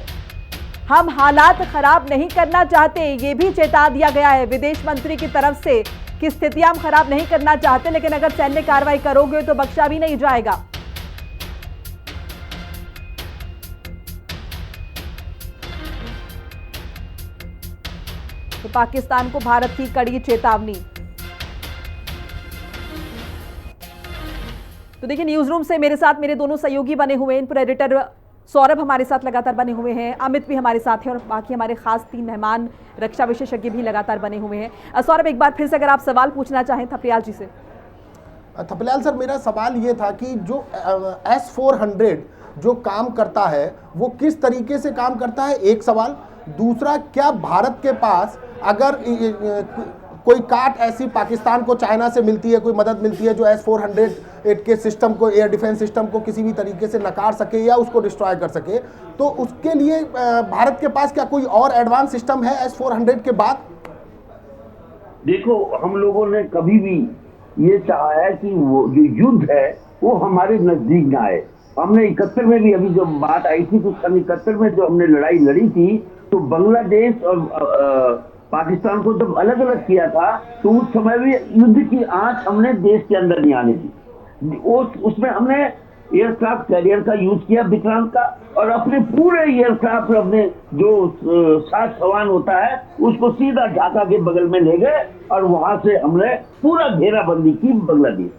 हम हालात खराब नहीं करना चाहते, ये भी चेता दिया गया है विदेश मंत्री की तरफ से कि स्थितियां हम खराब नहीं करना चाहते, लेकिन अगर सैन्य कार्रवाई करोगे तो बख्शा भी नहीं जाएगा। तो पाकिस्तान को भारत की कड़ी चेतावनी। तो देखिए न्यूज रूम से मेरे साथ मेरे दोनों सहयोगी बने हुए हैं, इनपुट एडिटर सौरभ हमारे साथ लगातार बने हुए हैं, अमित भी हमारे साथ हैं, और बाकी हमारे खास 3 मेहमान रक्षा विशेषज्ञ भी लगातार बने हुए हैं। सौरभ, एक बार फिर से अगर आप सवाल पूछना चाहें थपलियाल जी से। थपलियाल सर, मेरा सवाल ये था कि जो S-400 जो काम करता है वो किस तरीके से काम करता है, एक सवाल। दूसरा, क्या भारत के पास अगर कोई काट ऐसी पाकिस्तान को चाइना से मिलती है, कोई मदद मिलती है जो S-400 के सिस्टम को, एयर डिफेंस सिस्टम को किसी भी तरीके से नकार सके या उसको डिस्ट्रॉय कर सके, तो उसके लिए भारत के पास क्या कोई और एडवांस सिस्टम है S-400 के बाद? देखो, हम लोगों ने कभी भी ये चाहा है कि वो जो युद्ध है वो हमारे नजदीक ना आए। हमने 71 में भी अभी जब बात आई थी तो 71 में जो हमने लड़ाई लड़ी थी तो बांग्लादेश और पाकिस्तान को जब अलग अलग किया था तो उस समय भी युद्ध की आंच हमने देश के अंदर नहीं आने दी। उसमें हमने एयरक्राफ्ट कैरियर का यूज किया, विक्रांत का, और अपने पूरे एयरक्राफ्ट अपने जो साथ सवान होता है उसको सीधा ढाका के बगल में ले गए और वहां से हमने पूरा घेराबंदी की बांग्लादेश।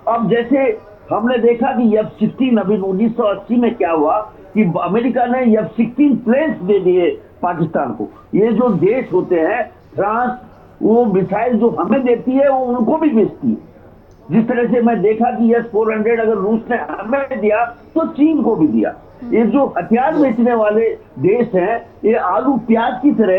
अब जैसे हमने देखा कि F-16 अभी 1980 में क्या हुआ कि अमेरिका ने F-16 प्लेन्स दे दिए पाकिस्तान को। ये जो देश होते हैं, फ्रांस, वो मिसाइल जो हमें देती है वो उनको भी बेचती है। जिस तरह से मैं देखा कि S-400 अगर रूस ने हमें दिया तो चीन को भी दिया। ये जो हथियार बेचने वाले देश हैं, ये आलू प्याज की तरह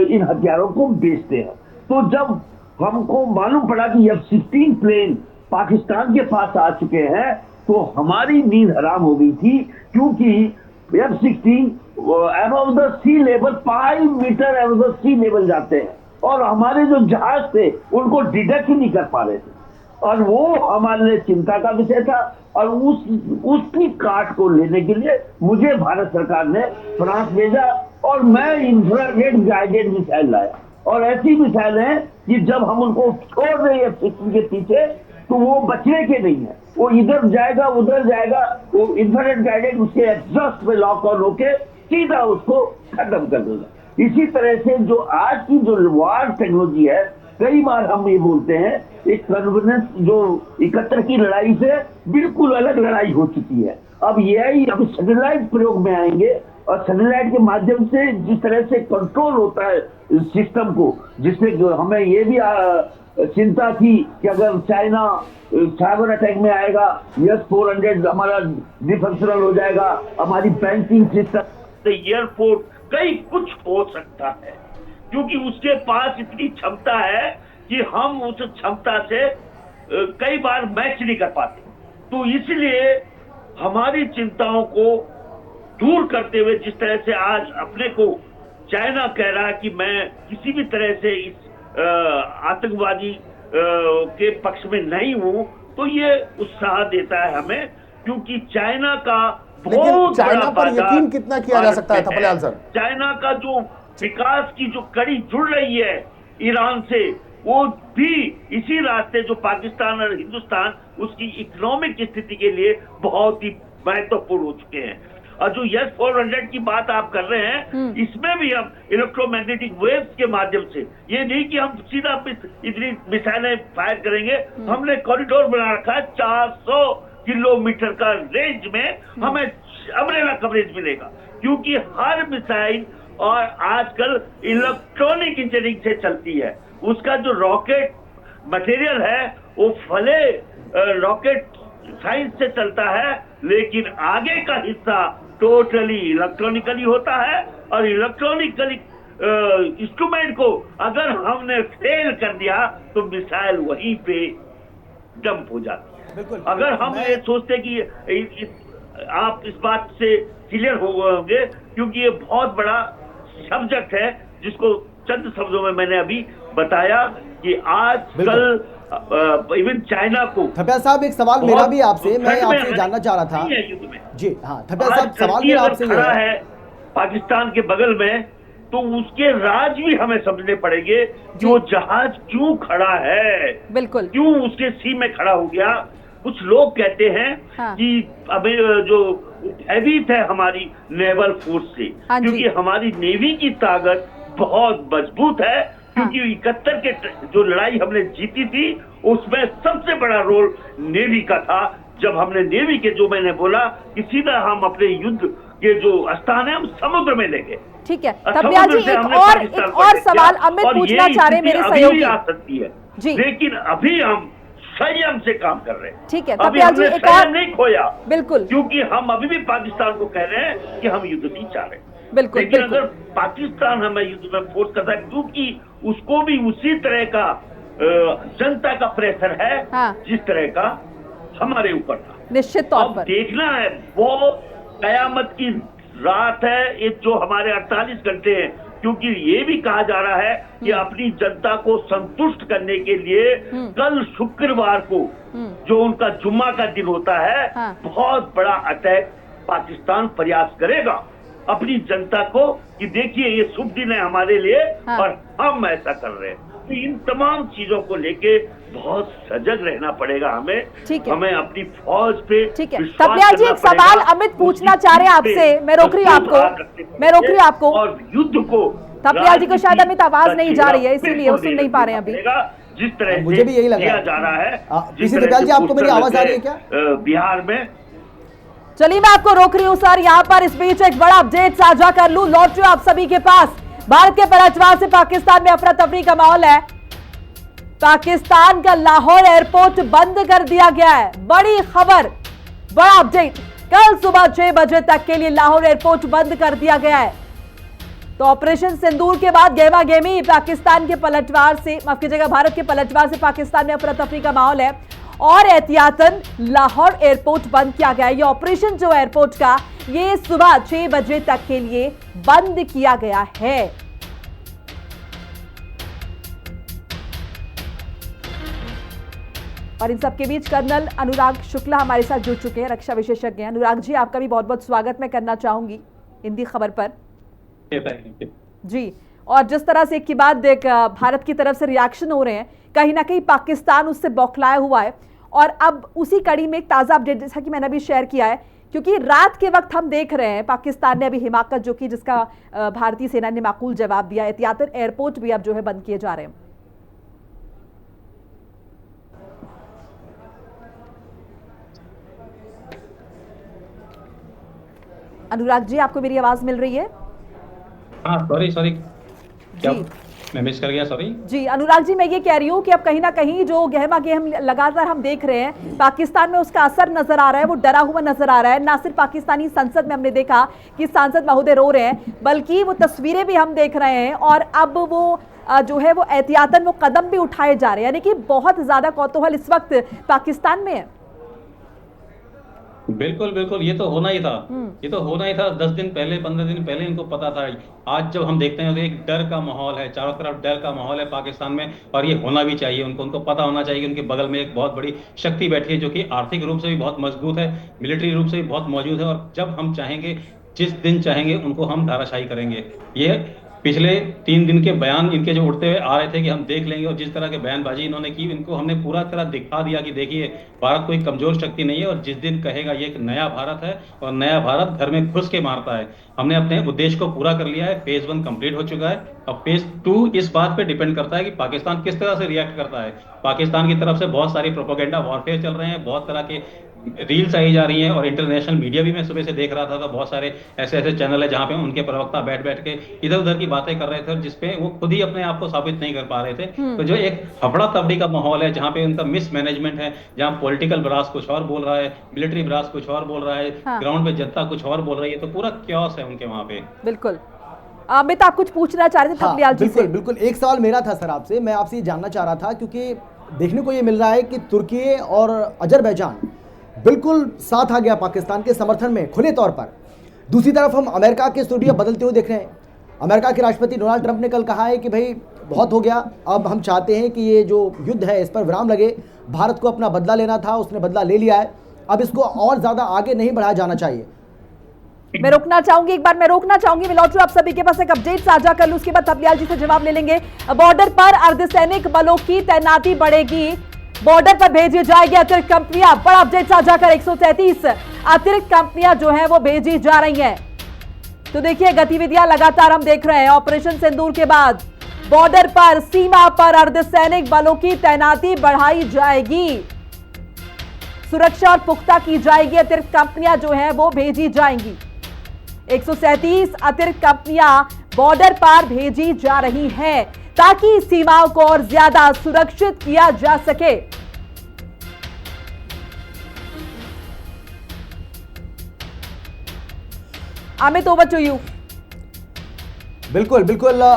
इन हथियारों को बेचते हैं। तो जब हमको मालूम पड़ा कि F-16 प्लेन पाकिस्तान के पास आ चुके हैं तो हमारी नींद हराम हो गई थी, क्योंकि F-16 above the sea level 5 metre above the sea level जाते हैं और हमारे जो जहाज थे उनको डिटेक्ट ही नहीं कर पा रहे थे, और वो हमारे लिए चिंता का विषय था। और उसकी काट को लेने के लिए मुझे भारत सरकार ने फ्रांस भेजा और मैं इंफ्रारेड गाइडेड मिसाइल लाया। और ऐसी मिसाइल है कि जब हम उनको छोड़ रहे हैं सिस्टम के पीछे तो वो बचने के नहीं है, वो इधर जाएगा उधर जाएगा, वो इंफ्रारेड गाइडेड उसके एग्जॉस्ट पे लॉक ऑन होके सीधा उसको खत्म कर देगा। इसी तरह से जो आज की जो वार टेक्नोलॉजी है, कई बार हम ये बोलते हैं एक कन्वर्जेंस जो 71 की लड़ाई से बिल्कुल अलग लड़ाई हो चुकी है। अब यही अब सैटेलाइट प्रयोग में आएंगे और सैटेलाइट के माध्यम से जिस तरह से कंट्रोल होता है सिस्टम को, जिससे हमें ये भी चिंता थी कि अगर चाइना साइबर अटैक में आएगा, S-400 हमारा डिफंक्शनल हो जाएगा, हमारी बैंकिंग सिस्टम, एयरपोर्ट, कई कुछ हो सकता है, क्योंकि उसके पास इतनी क्षमता है कि हम उस क्षमता से कई बार मैच नहीं कर पाते। तो इसलिए हमारी चिंताओं को दूर करते हुए जिस तरह से आज अपने को चाइना कह रहा है कि मैं किसी भी तरह से इस आतंकवादी के पक्ष में नहीं हूं, तो ये उत्साह देता है हमें, क्योंकि चाइना का बहुत चाइना पर यकीन कितना किया जा सकता है थपलियाल सर? चाइना का जो विकास की जो कड़ी जुड़ रही है ईरान से, वो भी इसी रास्ते जो पाकिस्तान और हिंदुस्तान उसकी इकोनॉमिक स्थिति के लिए बहुत ही महत्वपूर्ण हो चुके हैं। और जो S-400 की बात आप कर रहे हैं, इसमें भी हम इलेक्ट्रोमैग्नेटिक वेव्स के माध्यम से, ये नहीं कि हम सीधा इतनी मिसाइलें फायर करेंगे, हमने कॉरिडोर बना रखा है 400 किलोमीटर का रेंज में हमें अम्ब्रेला कवरेज मिलेगा, क्योंकि हर मिसाइल और आजकल इलेक्ट्रॉनिक इंजीनियरिंग से चलती है। उसका जो रॉकेट मटेरियल है वो भले रॉकेट साइंस से चलता है, लेकिन आगे का हिस्सा टोटली इलेक्ट्रॉनिकली होता है, और इलेक्ट्रॉनिकली इंस्ट्रूमेंट को अगर हमने फेल कर दिया तो मिसाइल वहीं पे डंप हो जाती है। अगर हम ये सोचते कि आप इस बात से क्लियर हो गए होंगे, क्योंकि ये बहुत बड़ा सब्जेक्ट है जिसको चंद शब्दों में मैंने अभी बताया कि आज कल इवन चाइना को। थपलियाल साहब एक सवाल मेरा भी आपसे, मैं आपसे जानना चाह रहा था जी। हाँ थपलियाल साहब, सवाल मेरा आपसे ये है, पाकिस्तान के बगल में, तो उसके राज भी हमें समझने पड़ेंगे कि वो जहाज क्यों खड़ा है, बिल्कुल क्यों उसके सी में खड़ा हो गया। कुछ लोग कहते हैं कि अभी जो भयभीत है हमारी नेवल फोर्स से, क्योंकि हमारी नेवी की ताकत बहुत मजबूत है, क्योंकि 71 के जो लड़ाई हमने जीती थी उसमें सबसे बड़ा रोल नेवी का था। जब हमने नेवी के, जो मैंने बोला कि सीधा हम अपने युद्ध के जो स्थान है हम समुद्र में लेंगे। ठीक है थपलियाल जी, एक और सवाल अमित पूछना चाह रहे हैं मेरे सहयोगी। आ सकती है जी, लेकिन अभी हम संयम से काम कर रहे हैं। ठीक है थपलियाल जी, एक और नहीं खोया, बिल्कुल, क्योंकि हम अभी भी पाकिस्तान को कह रहे हैं कि हम युद्ध नहीं चाह रहे, बिल्कुल, लेकिन बिल्कुल। अगर पाकिस्तान हमें युद्ध में फोर्स करता है, क्योंकि उसको भी उसी तरह का जनता का प्रेशर है जिस तरह का हमारे ऊपर था, निश्चित तौर पर देखना है। वो कयामत की रात है ये जो हमारे 48 घंटे हैं, क्योंकि ये भी कहा जा रहा है कि अपनी जनता को संतुष्ट करने के लिए कल शुक्रवार को जो उनका जुम्मा का दिन होता है, बहुत बड़ा अटैक पाकिस्तान प्रयास करेगा अपनी जनता को कि देखिए ये शुभ दिन है हमारे लिए और हम ऐसा कर रहे हैं। तो इन तमाम चीजों को लेके बहुत सजग रहना पड़ेगा हमें। हमें अपनी फौज पे। ठीक है थपलियाल जी, एक सवाल अमित पूछना चाह रहे हैं आपसे, मैं रोक रही हूँ आपको और युद्ध को। थपलियाल जी को शायद अमित आवाज नहीं जा रही है, इसीलिए वो सुन नहीं पा रहे हैं अभी। जिस तरह मुझे भी यही लगा जा रहा है। थपलियाल जी, आपको मेरी आवाज आ रही है क्या बिहार में? चलिए मैं आपको रोक रही हूँ सर, यहाँ पर इस बीच एक बड़ा अपडेट साझा कर लूं, लौट रही हूँ आप सभी के पास। भारत के पलटवार से पाकिस्तान में अफरा तफरी का माहौल है। पाकिस्तान का लाहौर एयरपोर्ट बंद कर दिया गया है। बड़ी खबर, बड़ा अपडेट, कल सुबह 6 बजे तक के लिए लाहौर एयरपोर्ट बंद कर दिया गया है। तो ऑपरेशन सिंदूर के बाद गेमा गेमी पाकिस्तान के पलटवार से, माफ कीजिएगा, भारत के पलटवार से पाकिस्तान में अफरा तफरी का माहौल है और एहतियातन लाहौर एयरपोर्ट बंद किया गया है। ये ऑपरेशन जो एयरपोर्ट का, ये सुबह 6 बजे तक के लिए बंद किया गया है। और इन सबके बीच कर्नल अनुराग शुक्ला हमारे साथ जुड़ चुके हैं, रक्षा विशेषज्ञ हैं। अनुराग जी, आपका भी बहुत बहुत स्वागत मैं करना चाहूंगी हिंदी खबर पर। जी, और जिस तरह से एक की बाद देख भारत की तरफ से रिएक्शन हो रहे हैं, कहीं ना कहीं पाकिस्तान उससे बौखलाया हुआ है। और अब उसी कड़ी में एक ताज़ा अपडेट जैसा कि मैंने अभी शेयर किया है, क्योंकि रात के वक्त हम देख रहे हैं पाकिस्तान ने अभी हिमाकत जो कि जिसका भारतीय सेना ने माकूल जवाब दिया, एहतियातन एयरपोर्ट भी अब जो है बंद किए जा रहे हैं। अनुराग जी, आपको मेरी आवाज मिल रही है? हाँ, सॉरी क्या जी मैं मिस कर गया, सॉरी। जी अनुराग जी, मैं ये कह रही हूँ कि अब कहीं ना कहीं जो गहमा गहम लगातार हम देख रहे हैं पाकिस्तान में, उसका असर नजर आ रहा है, वो डरा हुआ नजर आ रहा है। ना सिर्फ पाकिस्तानी संसद में हमने देखा कि सांसद महोदय रो रहे हैं, बल्कि वो तस्वीरें भी हम देख रहे हैं और अब वो जो है वो एहतियातन वो कदम भी उठाए जा रहे हैं, यानी कि बहुत ज्यादा कौतूहल इस वक्त पाकिस्तान में है। बिल्कुल ये तो होना ही था, ये तो होना ही था। 10 दिन पहले 15 दिन पहले इनको पता था। आज जब हम देखते हैं तो एक डर का माहौल है, चारों तरफ डर का माहौल है पाकिस्तान में, और ये होना भी चाहिए। उनको पता होना चाहिए कि उनके बगल में एक बहुत बड़ी शक्ति बैठी है जो कि आर्थिक रूप से भी बहुत मजबूत है, मिलिट्री रूप से भी बहुत मौजूद है, और जब हम चाहेंगे, जिस दिन चाहेंगे, उनको हम धाराशाही करेंगे। ये पिछले 3 दिन के बयान इनके जो उठते हुए आ रहे थे कि हम देख लेंगे, और जिस तरह के बयानबाजी इन्होंने की, इनको हमने पूरा तरह दिखा दिया कि देखिए भारत कोई कमजोर शक्ति नहीं है, और जिस दिन कहेगा ये एक नया भारत है और नया भारत घर में घुस के मारता है। हमने अपने उद्देश्य को पूरा कर लिया है, फेज 1 कंप्लीट हो चुका है। अब फेज 2 इस बात पे डिपेंड करता है कि पाकिस्तान किस तरह से रिएक्ट करता है। पाकिस्तान की तरफ से बहुत सारी प्रोपेगेंडा वॉरफेयर चल रहे हैं, बहुत तरह के रील्स आई जा रही हैं, और इंटरनेशनल मीडिया भी मैं सुबह से देख रहा था, तो बहुत सारे ऐसे चैनल है जहां पे उनके प्रवक्ता बैठ के इधर उधर की बातें कर रहे थे, और जिसपे वो खुद ही अपने आप को साबित नहीं कर पा रहे थे। तो जो एक हफड़ा तफड़ी का माहौल है, जहां पे उनका मिसमैनेजमेंट है, जहां पॉलिटिकल ब्रास कुछ और बोल रहा है, मिलिट्री ब्रास कुछ और बोल रहा है, ग्राउंड पे जनता कुछ और बोल रही है, तो पूरा क्योस है उनके वहां पे। बिल्कुल। अमित, आप कुछ पूछना चाह रहे थे थपलियाल जी से? बिल्कुल एक सवाल मेरा था सर आपसे, मैं आपसे जानना चाह रहा था, क्योंकि देखने को ये मिल रहा है कि तुर्की और अजरबैजान बिल्कुल साथ आ गया पाकिस्तान के समर्थन में खुले तौर पर। दूसरी तरफ हम अमेरिका के स्टूडियो बदलते हुए देख रहे हैं। अमेरिका के राष्ट्रपति डोनाल्ड ट्रंप ने कल कहा है कि भाई बहुत हो गया, अब हम चाहते हैं कि ये जो युद्ध है इस पर विराम लगे। भारत को अपना बदला लेना था, उसने बदला ले लिया है, अब इसको और ज़्यादा आगे नहीं बढ़ाया जाना चाहिए। मैं रोकना चाहूंगी, मैं लौट आप सभी के पास एक अपडेट साझा कर लूं, उसके बाद थपलियाल जी से जवाब ले लेंगे। बॉर्डर पर अर्धसैनिक बलों की तैनाती बढ़ेगी, बॉर्डर पर भेजी जाएगी अतिरिक्त कंपनियां। बड़ा अपडेट साझा कर 133 अतिरिक्त कंपनियां जो है वो भेजी जा रही हैं। तो देखिए गतिविधियां लगातार हम देख रहे हैं। ऑपरेशन सिंदूर के बाद बॉर्डर पर, सीमा पर अर्धसैनिक बलों की तैनाती बढ़ाई जाएगी, सुरक्षा और पुख्ता की जाएगी, अतिरिक्त कंपनियां जो है वो भेजी जाएंगी। 137 अतिरिक्त कंपनियां बॉर्डर पर भेजी जा रही हैं ताकि सीमाओं को और ज्यादा सुरक्षित किया जा सके। Amit, over to you. बिल्कुल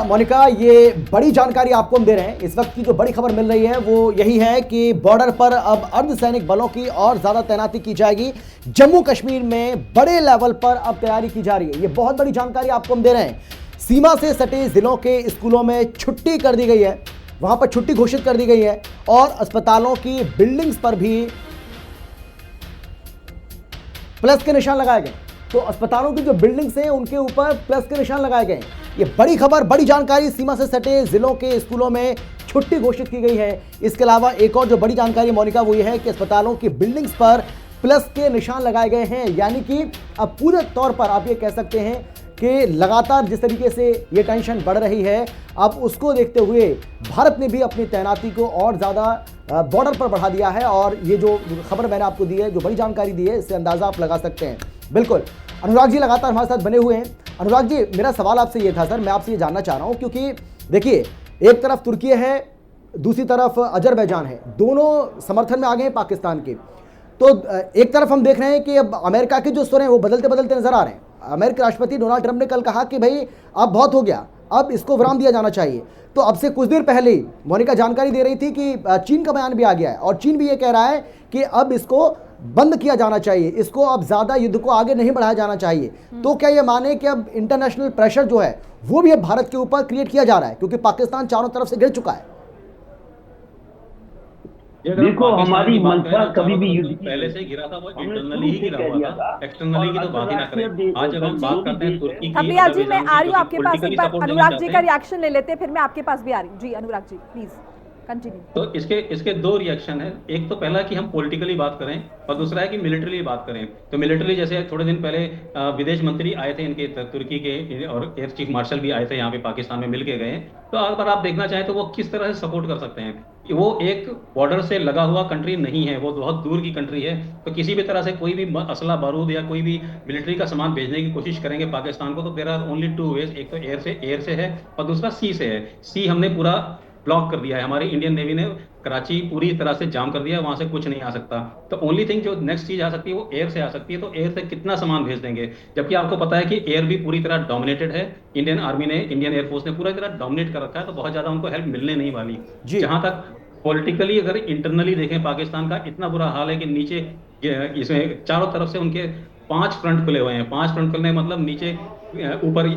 मोनिका, ये बड़ी जानकारी आपको हम दे रहे हैं। इस वक्त की जो बड़ी खबर मिल रही है वो यही है कि बॉर्डर पर अब अर्धसैनिक बलों की और ज्यादा तैनाती की जाएगी। जम्मू कश्मीर में बड़े लेवल पर अब तैयारी की जा रही है। ये बहुत बड़ी जानकारी आपको हम दे रहे हैं। सीमा से सटे जिलों के स्कूलों में छुट्टी कर दी गई है, वहां पर छुट्टी घोषित कर दी गई है, और अस्पतालों की बिल्डिंग्स पर भी प्लस के निशान लगाए गए। तो अस्पतालों की जो बिल्डिंग्स हैं उनके ऊपर प्लस के निशान लगाए गए। ये बड़ी खबर, बड़ी जानकारी। सीमा से सटे जिलों के स्कूलों में छुट्टी घोषित की गई है। इसके अलावा एक और जो बड़ी जानकारी मोनिका वो ये है कि अस्पतालों की बिल्डिंग्स पर प्लस के निशान लगाए गए हैं। यानी कि अब पूरे तौर पर आप ये कह सकते हैं कि लगातार जिस तरीके से ये टेंशन बढ़ रही है, अब उसको देखते हुए भारत ने भी अपनी तैनाती को और ज़्यादा बॉर्डर पर बढ़ा दिया है। और ये जो खबर मैंने आपको दी है, जो बड़ी जानकारी दी है, इससे अंदाज़ा आप लगा सकते हैं। बिल्कुल अनुराग जी लगातार हमारे साथ बने हुए हैं। अनुराग जी, मेरा सवाल आपसे ये था सर, मैं आपसे ये जानना चाह रहा हूँ, क्योंकि देखिए एक तरफ तुर्की है, दूसरी तरफ अजरबैजान है, दोनों समर्थन में आ गए हैं पाकिस्तान के। तो एक तरफ हम देख रहे हैं कि अब अमेरिका के जो स्वर हैं वो बदलते बदलते नजर आ रहे हैं। अमेरिकी राष्ट्रपति डोनाल्ड ट्रंप ने कल कहा कि भाई अब बहुत हो गया, अब इसको विराम दिया जाना चाहिए। तो अब से कुछ देर पहले मोनिका जानकारी दे रही थी कि चीन का बयान भी आ गया है, और चीन भी ये कह रहा है कि अब इसको बंद किया जाना चाहिए, इसको अब ज्यादा युद्ध को आगे नहीं बढ़ाया जाना चाहिए। तो क्या ये माने कि अब इंटरनेशनल प्रेशर जो है वो भी अब भारत के ऊपर क्रिएट किया जा रहा है, क्योंकि पाकिस्तान चारों तरफ से घिर चुका है? अगर हम देखो, पाकिस्तान हमारी की बात मंशा करें, कभी भी चारों युद्ध तरफ की पहले नहीं। से गिरा था, वो हमने इंटरनली ही शुरू से गिरा कह हुआ दिया था, था। एक्सटर्नली की तो बात ही ना अंतर्राष्ट्रीय करें। आज जब हम जो बात भी करते हैं देश तुर्की है, की, थपलियाल जी, मैं अजरबैजान आ रही हूँ की, आपके जो पास, एक politically बार support देना अनुराग जी चाहते का हैं। रिएक्शन ले लेते हैं, फिर मैं आपके पास भी आ रही हूँ। जी अनुराग जी प्लीज कंटिन्यू। तो इसके दो रिएक्शन है। एक तो पहला कि हम पॉलिटिकली बात करें, और दूसरा है कि मिलिट्रली बात करें। तो मिलिट्रली जैसे थोड़े दिन पहले विदेश मंत्री आए थे इनके तुर्की के, और एयर चीफ मार्शल भी आए थे यहाँ पे पाकिस्तान में, मिल के गए। तो अगर आप देखना चाहें तो वो किस तरह से सपोर्ट कर सकते हैं कि वो एक बॉर्डर से लगा हुआ कंट्री नहीं है, वो बहुत दूर की कंट्री है। तो किसी भी तरह से कोई भी असला बारूद या कोई भी मिलिट्री का सामान भेजने की कोशिश करेंगे पाकिस्तान को, तो there are only two ways, एक तो एयर से है और दूसरा सी से है। सी हमने पूरा ब्लॉक कर दिया है, हमारी इंडियन नेवी ने कराची पूरी तरह से जाम कर दिया है, वहां से कुछ नहीं आ सकता। तो ओनली थिंग जो नेक्स्ट चीज आ सकती है वो एयर से आ सकती है। तो एयर से कितना सामान भेज देंगे, जबकि आपको पता है कि एयर भी पूरी तरह डोमिनेटेड है। इंडियन आर्मी ने, इंडियन एयरफोर्स ने पूरी तरह डोमिनेट कर रखा है, तो बहुत ज्यादा उनको हेल्प मिलने नहीं वाली। जहां तक पॉलिटिकली अगर इंटरनली देखें, पाकिस्तान का इतना बुरा हाल है कि नीचे इसमें चारों तरफ से उनके 5 फ्रंट खुले हुए हैं। 5 फ्रंट खुलने मतलब नीचे ऊपर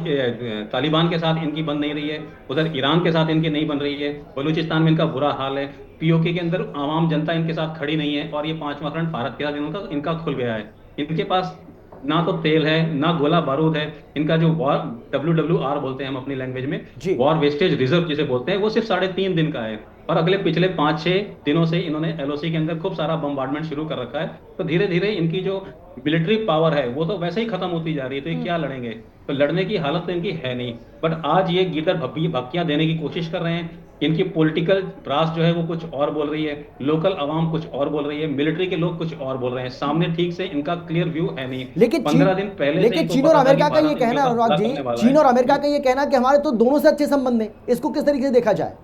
तालिबान के साथ इनकी बन नहीं रही है, उधर ईरान के साथ इनकी नहीं बन रही है, बलूचिस्तान में इनका बुरा हाल है, पीओके के अंदर आवाम जनता इनके साथ खड़ी नहीं है, और ये 5वां फ्रंट भारत के साथ इनका खुल गया है। इनके पास ना तो तेल है, ना गोला बारूद है। इनका जो वॉर WWR बोलते हैं हम अपनी लैंग्वेज में, वॉर वेस्टेज रिजर्व जिसे बोलते हैं, वो सिर्फ 3.5 दिन का है। और पिछले 5-6 दिनों से इन्होंने LOC के अंदर खूब सारा बम्बार्डमेंट शुरू कर रखा है। तो धीरे धीरे इनकी जो मिलिट्री पावर है वो तो वैसे ही खत्म होती जा रही है। तो ये क्या लड़ेंगे, तो लड़ने की हालत तो इनकी है नहीं। बट आज ये गिदड़ भक्कियां देने की कोशिश कर रहे हैं। इनकी पॉलिटिकल ब्रास जो है वो कुछ और बोल रही है, लोकल आवाम कुछ और बोल रही है, मिलिट्री के लोग कुछ और बोल रहे हैं। सामने ठीक से इनका क्लियर व्यू है नहीं। लेकिन 15 दिन पहले लेकिन चीन और अमेरिका का ये कहना है, अनुराग जी, चीन और अमेरिका का ये कहना है कि हमारे तो दोनों से अच्छे संबंध हैं। इसको किस तरीके से देखा जाए?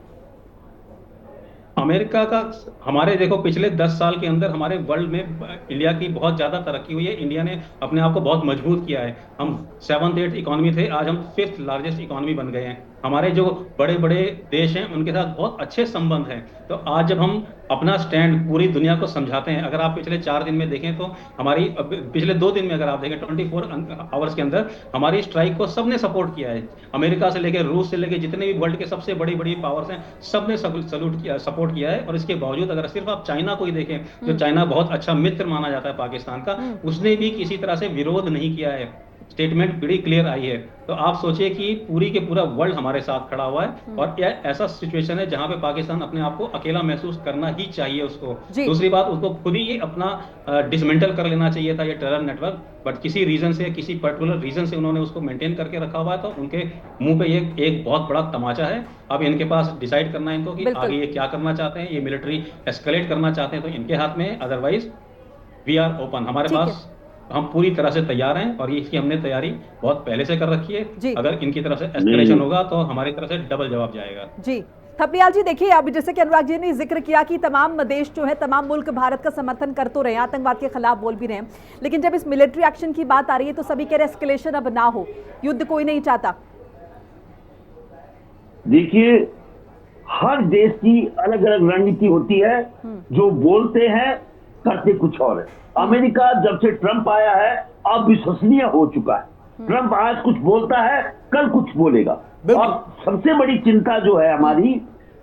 अमेरिका का हमारे, देखो पिछले 10 साल के अंदर हमारे वर्ल्ड में इंडिया की बहुत ज्यादा तरक्की हुई है। इंडिया ने अपने आप को बहुत मजबूत किया है। हम 7th-8th इकोनॉमी थे, आज हम 5th लार्जेस्ट इकोनॉमी बन गए हैं। हमारे जो बड़े बड़े देश हैं उनके साथ बहुत अच्छे संबंध हैं। तो आज जब हम अपना स्टैंड पूरी दुनिया को समझाते हैं, अगर आप पिछले 4 दिन में देखें तो हमारी, पिछले 2 दिन में अगर आप देखें 24 आवर्स के अंदर हमारी स्ट्राइक को सबने सपोर्ट किया है। अमेरिका से लेकर, रूस से लेकर, जितने भी वर्ल्ड के सबसे बड़ी बड़ी पावर्स हैं, सबने सल्यूट किया, सपोर्ट किया है। और इसके बावजूद अगर सिर्फ आप चाइना को ही देखें, जो चाइना बहुत अच्छा मित्र माना जाता है पाकिस्तान का, उसने भी किसी तरह से विरोध नहीं किया है। स्टेटमेंट बड़ी क्लियर आई है। तो आप सोचिए कि पूरी के पूरा वर्ल्ड हमारे साथ खड़ा हुआ है, और यह ऐसा सिचुएशन है जहां पे पाकिस्तान अपने आप को अकेला महसूस करना ही चाहिए उसको। दूसरी बात, उसको खुद ही अपना डिसमेंटल कर लेना चाहिए था ये टेरर नेटवर्क, बट किसी रीजन से, किसी पर्टिकुलर रीजन से उन्होंने उसको मेंटेन करके रखा हुआ है। तो उनके मुंह पे ये एक बहुत बड़ा तमाचा है। अब इनके पास डिसाइड करना है इनको कि आगे ये क्या करना चाहते हैं। ये मिलिट्री एस्केलेट करना चाहते हैं तो इनके हाथ में, अदरवाइज वी आर ओपन, हमारे पास, हम पूरी तरह से तैयार हैं। और इसकी हमने तैयारी बहुत पहले से कर रखी है। अगर इनकी तरफ से एस्केलेशन होगा तो हमारी तरफ से डबल जवाब जाएगा। जी थपलियाल जी, देखिए अभी जैसे कि अनुराग जी ने जिक्र किया कि तमाम देश जो है, तमाम मुल्क भारत का समर्थन कर तो रहे हैं, आतंकवाद के खिलाफ बोल भी रहे हैं, लेकिन जब इस मिलिट्री एक्शन की बात आ रही है तो सभी कह रहे एस्केलेशन अब ना हो, युद्ध कोई नहीं चाहता। देखिए, हर देश की अलग अलग रणनीति होती है। जो बोलते हैं करते कुछ और है। अमेरिका जब से ट्रंप आया है अविश्वसनीय हो चुका है। ट्रंप आज कुछ बोलता है, कल कुछ बोलेगा। और सबसे बड़ी चिंता जो है हमारी,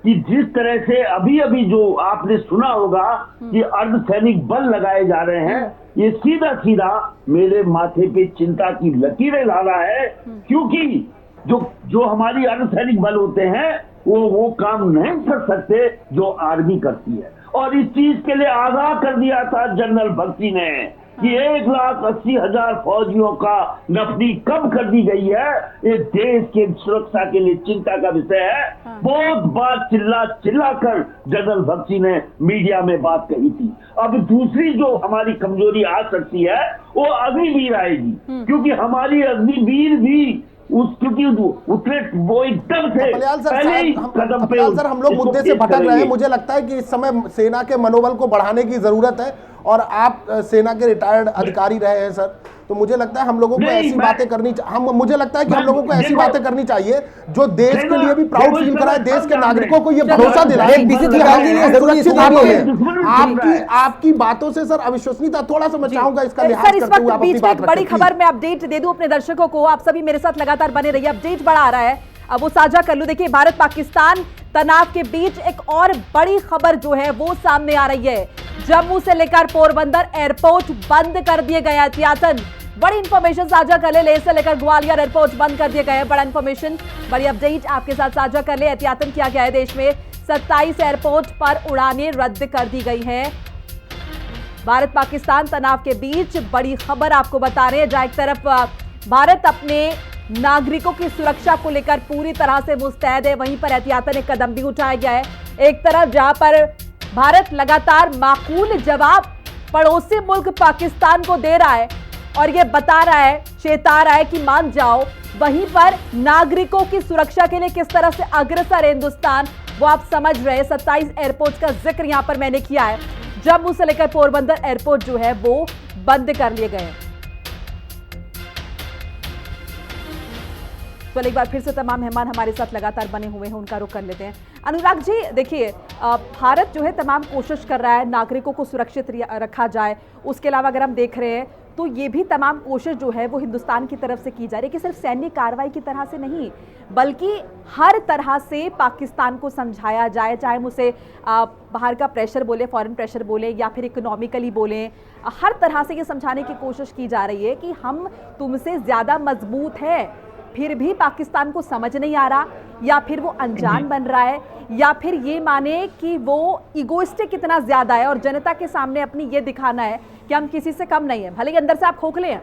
कि जिस तरह से अभी अभी जो आपने सुना होगा कि अर्धसैनिक बल लगाए जा रहे हैं, ये सीधा सीधा मेरे माथे पे चिंता की लकीरें ला रहा है। क्योंकि जो हमारी अर्धसैनिक बल होते हैं वो काम नहीं कर सकते जो आर्मी करती है। और इस चीज के लिए आगाह कर दिया था जनरल भक्ति ने कि 1,80,000 फौजियों का नफरी कम कर दी गई है। ये देश के सुरक्षा के लिए चिंता का विषय है। बहुत बार चिल्ला कर जनरल भक्ति ने मीडिया में बात कही थी। अब दूसरी जो हमारी कमजोरी आ सकती है वो अग्निवीर आएगी, क्योंकि हमारी अग्निवीर भी क्योंकि वो एकदम से पहले ही कदम पे। सर, हम लोग मुद्दे से भटक रहे हैं। मुझे लगता है कि इस समय सेना के मनोबल को बढ़ाने की जरूरत है, और आप सेना के रिटायर्ड अधिकारी रहे हैं सर, तो मुझे लगता है हम लोगों को ऐसी बातें करनी, मुझे लगता है कि हम लोगों को ऐसी बातें करनी चाहिए जो देश के लिए भी प्राउड फील कराए, देश के नागरिकों को ये भरोसा दिलाए। आपकी बातों से सर अविश्वसनीयता थोड़ा सा मैं चाहूंगा इसका लिहाज करते हुए आप अपनी बात रखें। बड़ी खबर मैं अपडेट दे दूं अपने दर्शकों को, आप सभी मेरे साथ लगातार बने रहिए, अपडेट बड़ा आ रहा है। अब वो साझा कर लूं। देखिए, भारत पाकिस्तान तनाव के बीच एक और बड़ी खबर जो है वो सामने आ रही है। जम्मू से लेकर पोरबंदर एयरपोर्ट बंद कर दिए गए एहतियातन। बड़ी इंफॉर्मेशन साझा कर ले। लेह से लेकर ग्वालियर एयरपोर्ट बंद कर दिए गए हैं। बड़ा इंफॉर्मेशन, बड़ी अपडेट आपके साथ साझा कर ले। एहतियातन किया गया है। देश में 27 एयरपोर्ट पर उड़ानें रद्द कर दी गई हैं। भारत पाकिस्तान तनाव के बीच बड़ी खबर आपको बता रहे हैं, जहां एक तरफ भारत अपने नागरिकों की सुरक्षा को लेकर पूरी तरह से मुस्तैद है, वहीं पर एहतियातन एक कदम भी उठाया गया है। एक तरफ जहां पर भारत लगातार माकूल जवाब पड़ोसी मुल्क पाकिस्तान को दे रहा है और ये बता रहा है, चेता रहा है कि मान जाओ, वहीं पर नागरिकों की सुरक्षा के लिए किस तरह से अग्रसर है हिंदुस्तान, वो आप समझ रहे हैं। 27 एयरपोर्ट का जिक्र यहां पर मैंने किया है। जम्मू से लेकर पोरबंदर एयरपोर्ट जो है वो बंद कर लिए गए हैं। तो एक बार फिर से तमाम मेहमान हमारे साथ लगातार बने हुए हैं, उनका रुख कर लेते हैं। अनुराग जी, देखिए, भारत जो है तमाम कोशिश कर रहा है नागरिकों को सुरक्षित रखा जाए। उसके अलावा अगर हम देख रहे हैं तो ये भी तमाम कोशिश जो है वो हिंदुस्तान की तरफ से की जा रही है कि सिर्फ सैन्य कार्रवाई की तरह से नहीं, बल्कि हर तरह से पाकिस्तान को समझाया जाए, चाहे हम उसे बाहर का प्रेशर बोले, फॉरेन प्रेशर बोले या फिर इकोनॉमिकली बोले। हर तरह से ये समझाने की कोशिश की जा रही है कि हम तुमसे ज़्यादा मजबूत है, फिर भी पाकिस्तान को समझ नहीं आ रहा, या फिर वो अनजान बन रहा है, या फिर ये माने कि वो इगोइस्टिक कितना ज्यादा है और जनता के सामने अपनी ये दिखाना है कि हम किसी से कम नहीं है, भले ही अंदर से आप खोखले हैं।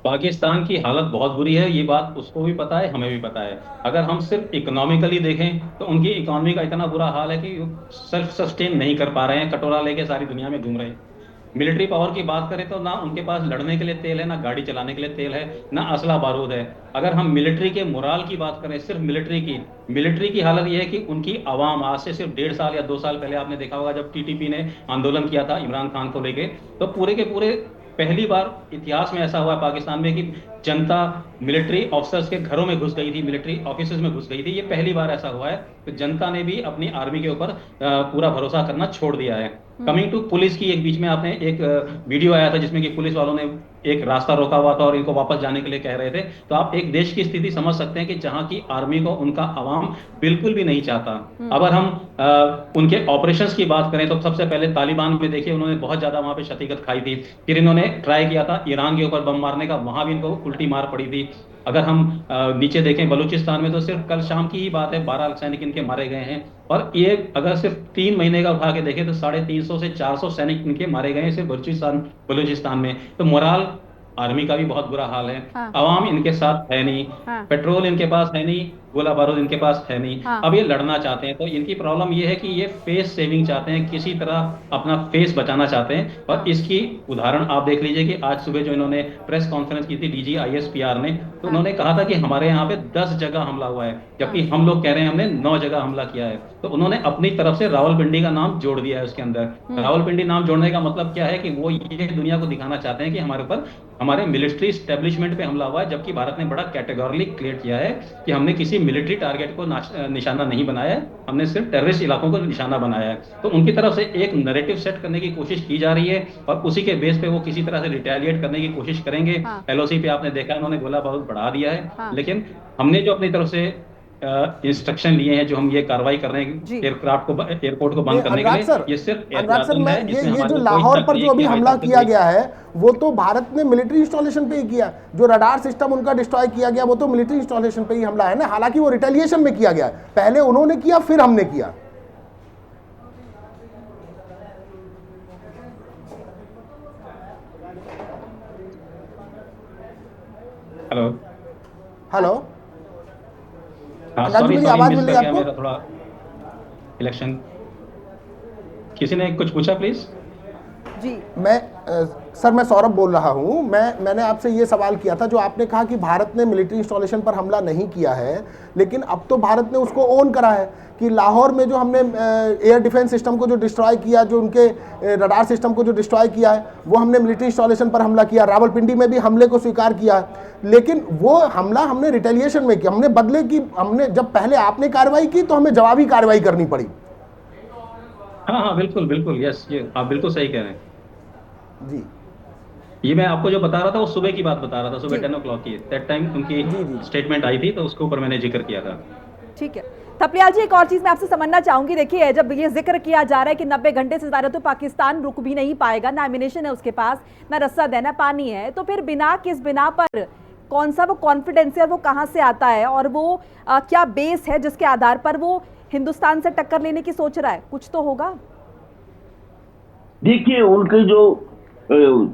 पाकिस्तान की हालत बहुत बुरी है, ये बात उसको भी पता है, हमें भी पता है। अगर हम सिर्फ इकोनॉमिकली देखें तो उनकी इकोनॉमी का इतना बुरा हाल है कि सेल्फ सस्टेन नहीं कर पा रहे हैं, कटोरा लेके सारी दुनिया में घूम रहे हैं। मिलिट्री पावर की बात करें तो ना उनके पास लड़ने के लिए तेल है, ना गाड़ी चलाने के लिए तेल है, ना असला बारूद है। अगर हम मिलिट्री के मोराल की बात करें, सिर्फ मिलिट्री की हालत यह है कि उनकी आवाम आज से सिर्फ 1.5 साल या 2 साल पहले आपने देखा होगा जब टीटीपी ने आंदोलन किया था इमरान खान को लेके, तो पूरे के पूरे पहली बार इतिहास में ऐसा हुआ पाकिस्तान में कि जनता मिलिट्री ऑफिसर्स के घरों में घुस गई थी, मिलिट्री ऑफिसेज में घुस गई थी। ये पहली बार ऐसा हुआ है। तो जनता ने भी अपनी आर्मी के ऊपर पूरा भरोसा करना छोड़ दिया है। कमिंग टू पुलिस की, एक बीच में आपने एक वीडियो आया था जिसमें कि पुलिस वालों ने एक रास्ता रोका हुआ था और इनको वापस जाने के लिए कह रहे थे। तो आप एक देश की स्थिति समझ सकते हैं कि जहां की आर्मी को उनका अवाम बिल्कुल भी नहीं चाहता। अगर हम उनके ऑपरेशंस की बात करें तो सबसे पहले तालिबान में देखिए, उन्होंने बहुत ज्यादा वहां पे क्षतिगत खाई थी। फिर इन्होंने ट्राई किया था ईरान के ऊपर बम मारने का, वहां भी इनको उल्टी मार पड़ी थी। अगर हम नीचे देखें बलूचिस्तान में तो सिर्फ कल शाम की ही बात है, 12 सैनिक इनके मारे गए हैं। और ये अगर सिर्फ 3 महीने का उठा के देखें तो 350 से 400 सैनिक इनके मारे गए हैं सिर्फ बलूचिस्तान में। तो मोराल आर्मी का भी बहुत बुरा हाल है। अवाम इनके साथ है नहीं, पेट्रोल इनके पास है नहीं, गोला बारूद इनके पास है नहीं। अब ये लड़ना चाहते हैं तो इनकी प्रॉब्लम ये है कि ये फेस सेविंग चाहते हैं, किसी तरह अपना फेस बचाना चाहते हैं। और इसकी उदाहरण आप देख लीजिए कि आज सुबह जो इन्होंने प्रेस कॉन्फ्रेंस की थी डीजी ISPR ने, तो उन्होंने कहा था कि हमारे यहाँ पे 10 जगह हमला हुआ है, जबकि हम लोग कह रहे हैं हमने 9 जगह हमला किया है। तो उन्होंने अपनी तरफ से रावलपिंडी का नाम जोड़ दिया है उसके अंदर। रावलपिंडी नाम जोड़ने का मतलब क्या है कि वो ये दुनिया को दिखाना चाहते हैं कि हमारे ऊपर हमारे मिलिट्री स्टैब्लिशमेंट पे हमला हुआ है, जबकि भारत ने बड़ा कैटेगोरिकली क्लियर किया है कि हमने किसी मिलिट्री टारगेट को निशाना नहीं बनाया है, हमने सिर्फ टेररिस्ट इलाकों को निशाना बनाया है। तो उनकी तरफ से एक नैरेटिव सेट करने की कोशिश की जा रही है और उसी के बेस पे वो किसी तरह से रिटेलिएट करने की कोशिश करेंगे। LOC पे आपने देखा उन्होंने गोला बारूद बढ़ा दिया है, लेकिन हमने जो अपनी तरफ से इंस्ट्रक्शन लिए हैं, जो हम ये कार्रवाई कर रहे हैं एयरपोर्ट को बंद करने के लिए, ये सिर्फ ये जो लाहौर पर जो अभी हमला किया गया है वो तो भारत ने मिलिट्री इंस्टॉलेशन पे ही किया। जो रडार सिस्टम उनका डिस्ट्रॉय किया गया वो तो मिलिट्री इंस्टॉलेशन पे ही हमला है ना। हालांकि वो रिटेलिएशन में किया गया, पहले उन्होंने किया फिर हमने किया। हेलो हेलो, सॉरी आवाज मिल रही है आपको? थोड़ा इलेक्शन, किसी ने कुछ पूछा प्लीज? जी मैं सौरभ बोल रहा हूं। मैंने आपसे ये सवाल किया था, जो आपने कहा कि भारत ने मिलिट्री इंस्टॉलेशन पर हमला नहीं किया है, लेकिन अब तो भारत ने उसको ओन करा है कि लाहौर में जो हमने एयर डिफेंस सिस्टम को जो डिस्ट्रॉय किया, जो उनके रडार सिस्टम को जो डिस्ट्रॉय किया है, वो हमने मिलिट्री इंस्टॉलेशन पर हमला किया। रावलपिंडी में भी हमले को स्वीकार किया है, लेकिन वो हमला हमने रिटेलिएशन में किया, हमने बदले की। हमने जब पहले आपने कार्रवाई की तो हमें जवाबी कार्रवाई करनी पड़ी। हाँ बिल्कुल बिल्कुल, यस, ये आप बिल्कुल सही कह रहे हैं जी। ये मैं आपको जो बता रहा था वो सुबह की बात बता रहा था, सुबह जी। 10 o'clock की। दैट टाइम उनकी जी, जी। स्टेटमेंट आई थी, तो उसके ऊपर मैंने जिक्र किया था। ठीक है। थपलियाल जी, एक और चीज मैं आपसे समझना चाहूंगी। देखिए, जब ये जिक्र किया जा रहा है कि 90 घंटे से ज्यादा तो पाकिस्तान रुक भी नहीं पाएगा, ना एमिनेशन है उसके पास, ना रसद है, ना पानी है, तो फिर किस बिना पर, कौन सा वो कॉन्फिडेंस है और वो कहां से आता है, और वो क्या बेस है जिसके आधार पर वो हिंदुस्तान से टक्कर लेने की सोच रहा है? कुछ तो होगा। देखिए, उनकी जो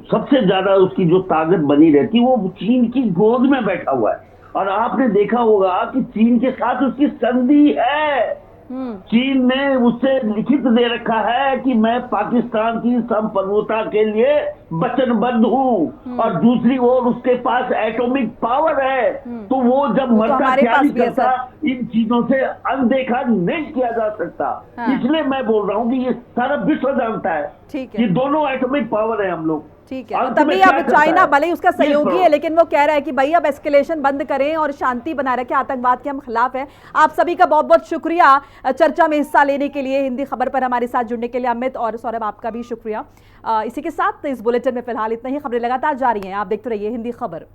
सबसे ज्यादा उसकी जो ताकत बनी रहती वो चीन की गोद में बैठा हुआ है। और आपने देखा होगा कि चीन के साथ उसकी संधि है। चीन ने उससे लिखित दे रखा है कि मैं पाकिस्तान की संप्रभुता के लिए वचनबद्ध हूँ, और दूसरी ओर उसके पास एटॉमिक पावर है। तो वो जब वो तो मरता हमारे क्या पास नहीं भी है, करता, इन चीजों से अनदेखा नहीं किया जा सकता। हाँ। इसलिए मैं बोल रहा हूँ कि ये सारा विश्व जानता है ठीक कि है, दोनों एटॉमिक पावर है हम लोग। ठीक है। अंत तभी में क्या अब करता चाइना है? भले ही उसका ये सहयोगी करो। है, लेकिन वो कह रहा है कि भाई अब एस्केलेशन बंद करें और शांति बनाए रखें, आतंकवाद के हम खिलाफ हैं। आप सभी का बहुत बहुत शुक्रिया चर्चा में हिस्सा लेने के लिए, हिंदी खबर पर हमारे साथ जुड़ने के लिए। अमित और सौरभ, आपका भी शुक्रिया। इसी के साथ इस बुलेटिन में फिलहाल इतना ही। खबरें लगातार जारी हैं, आप देखते रहिए हिंदी खबर।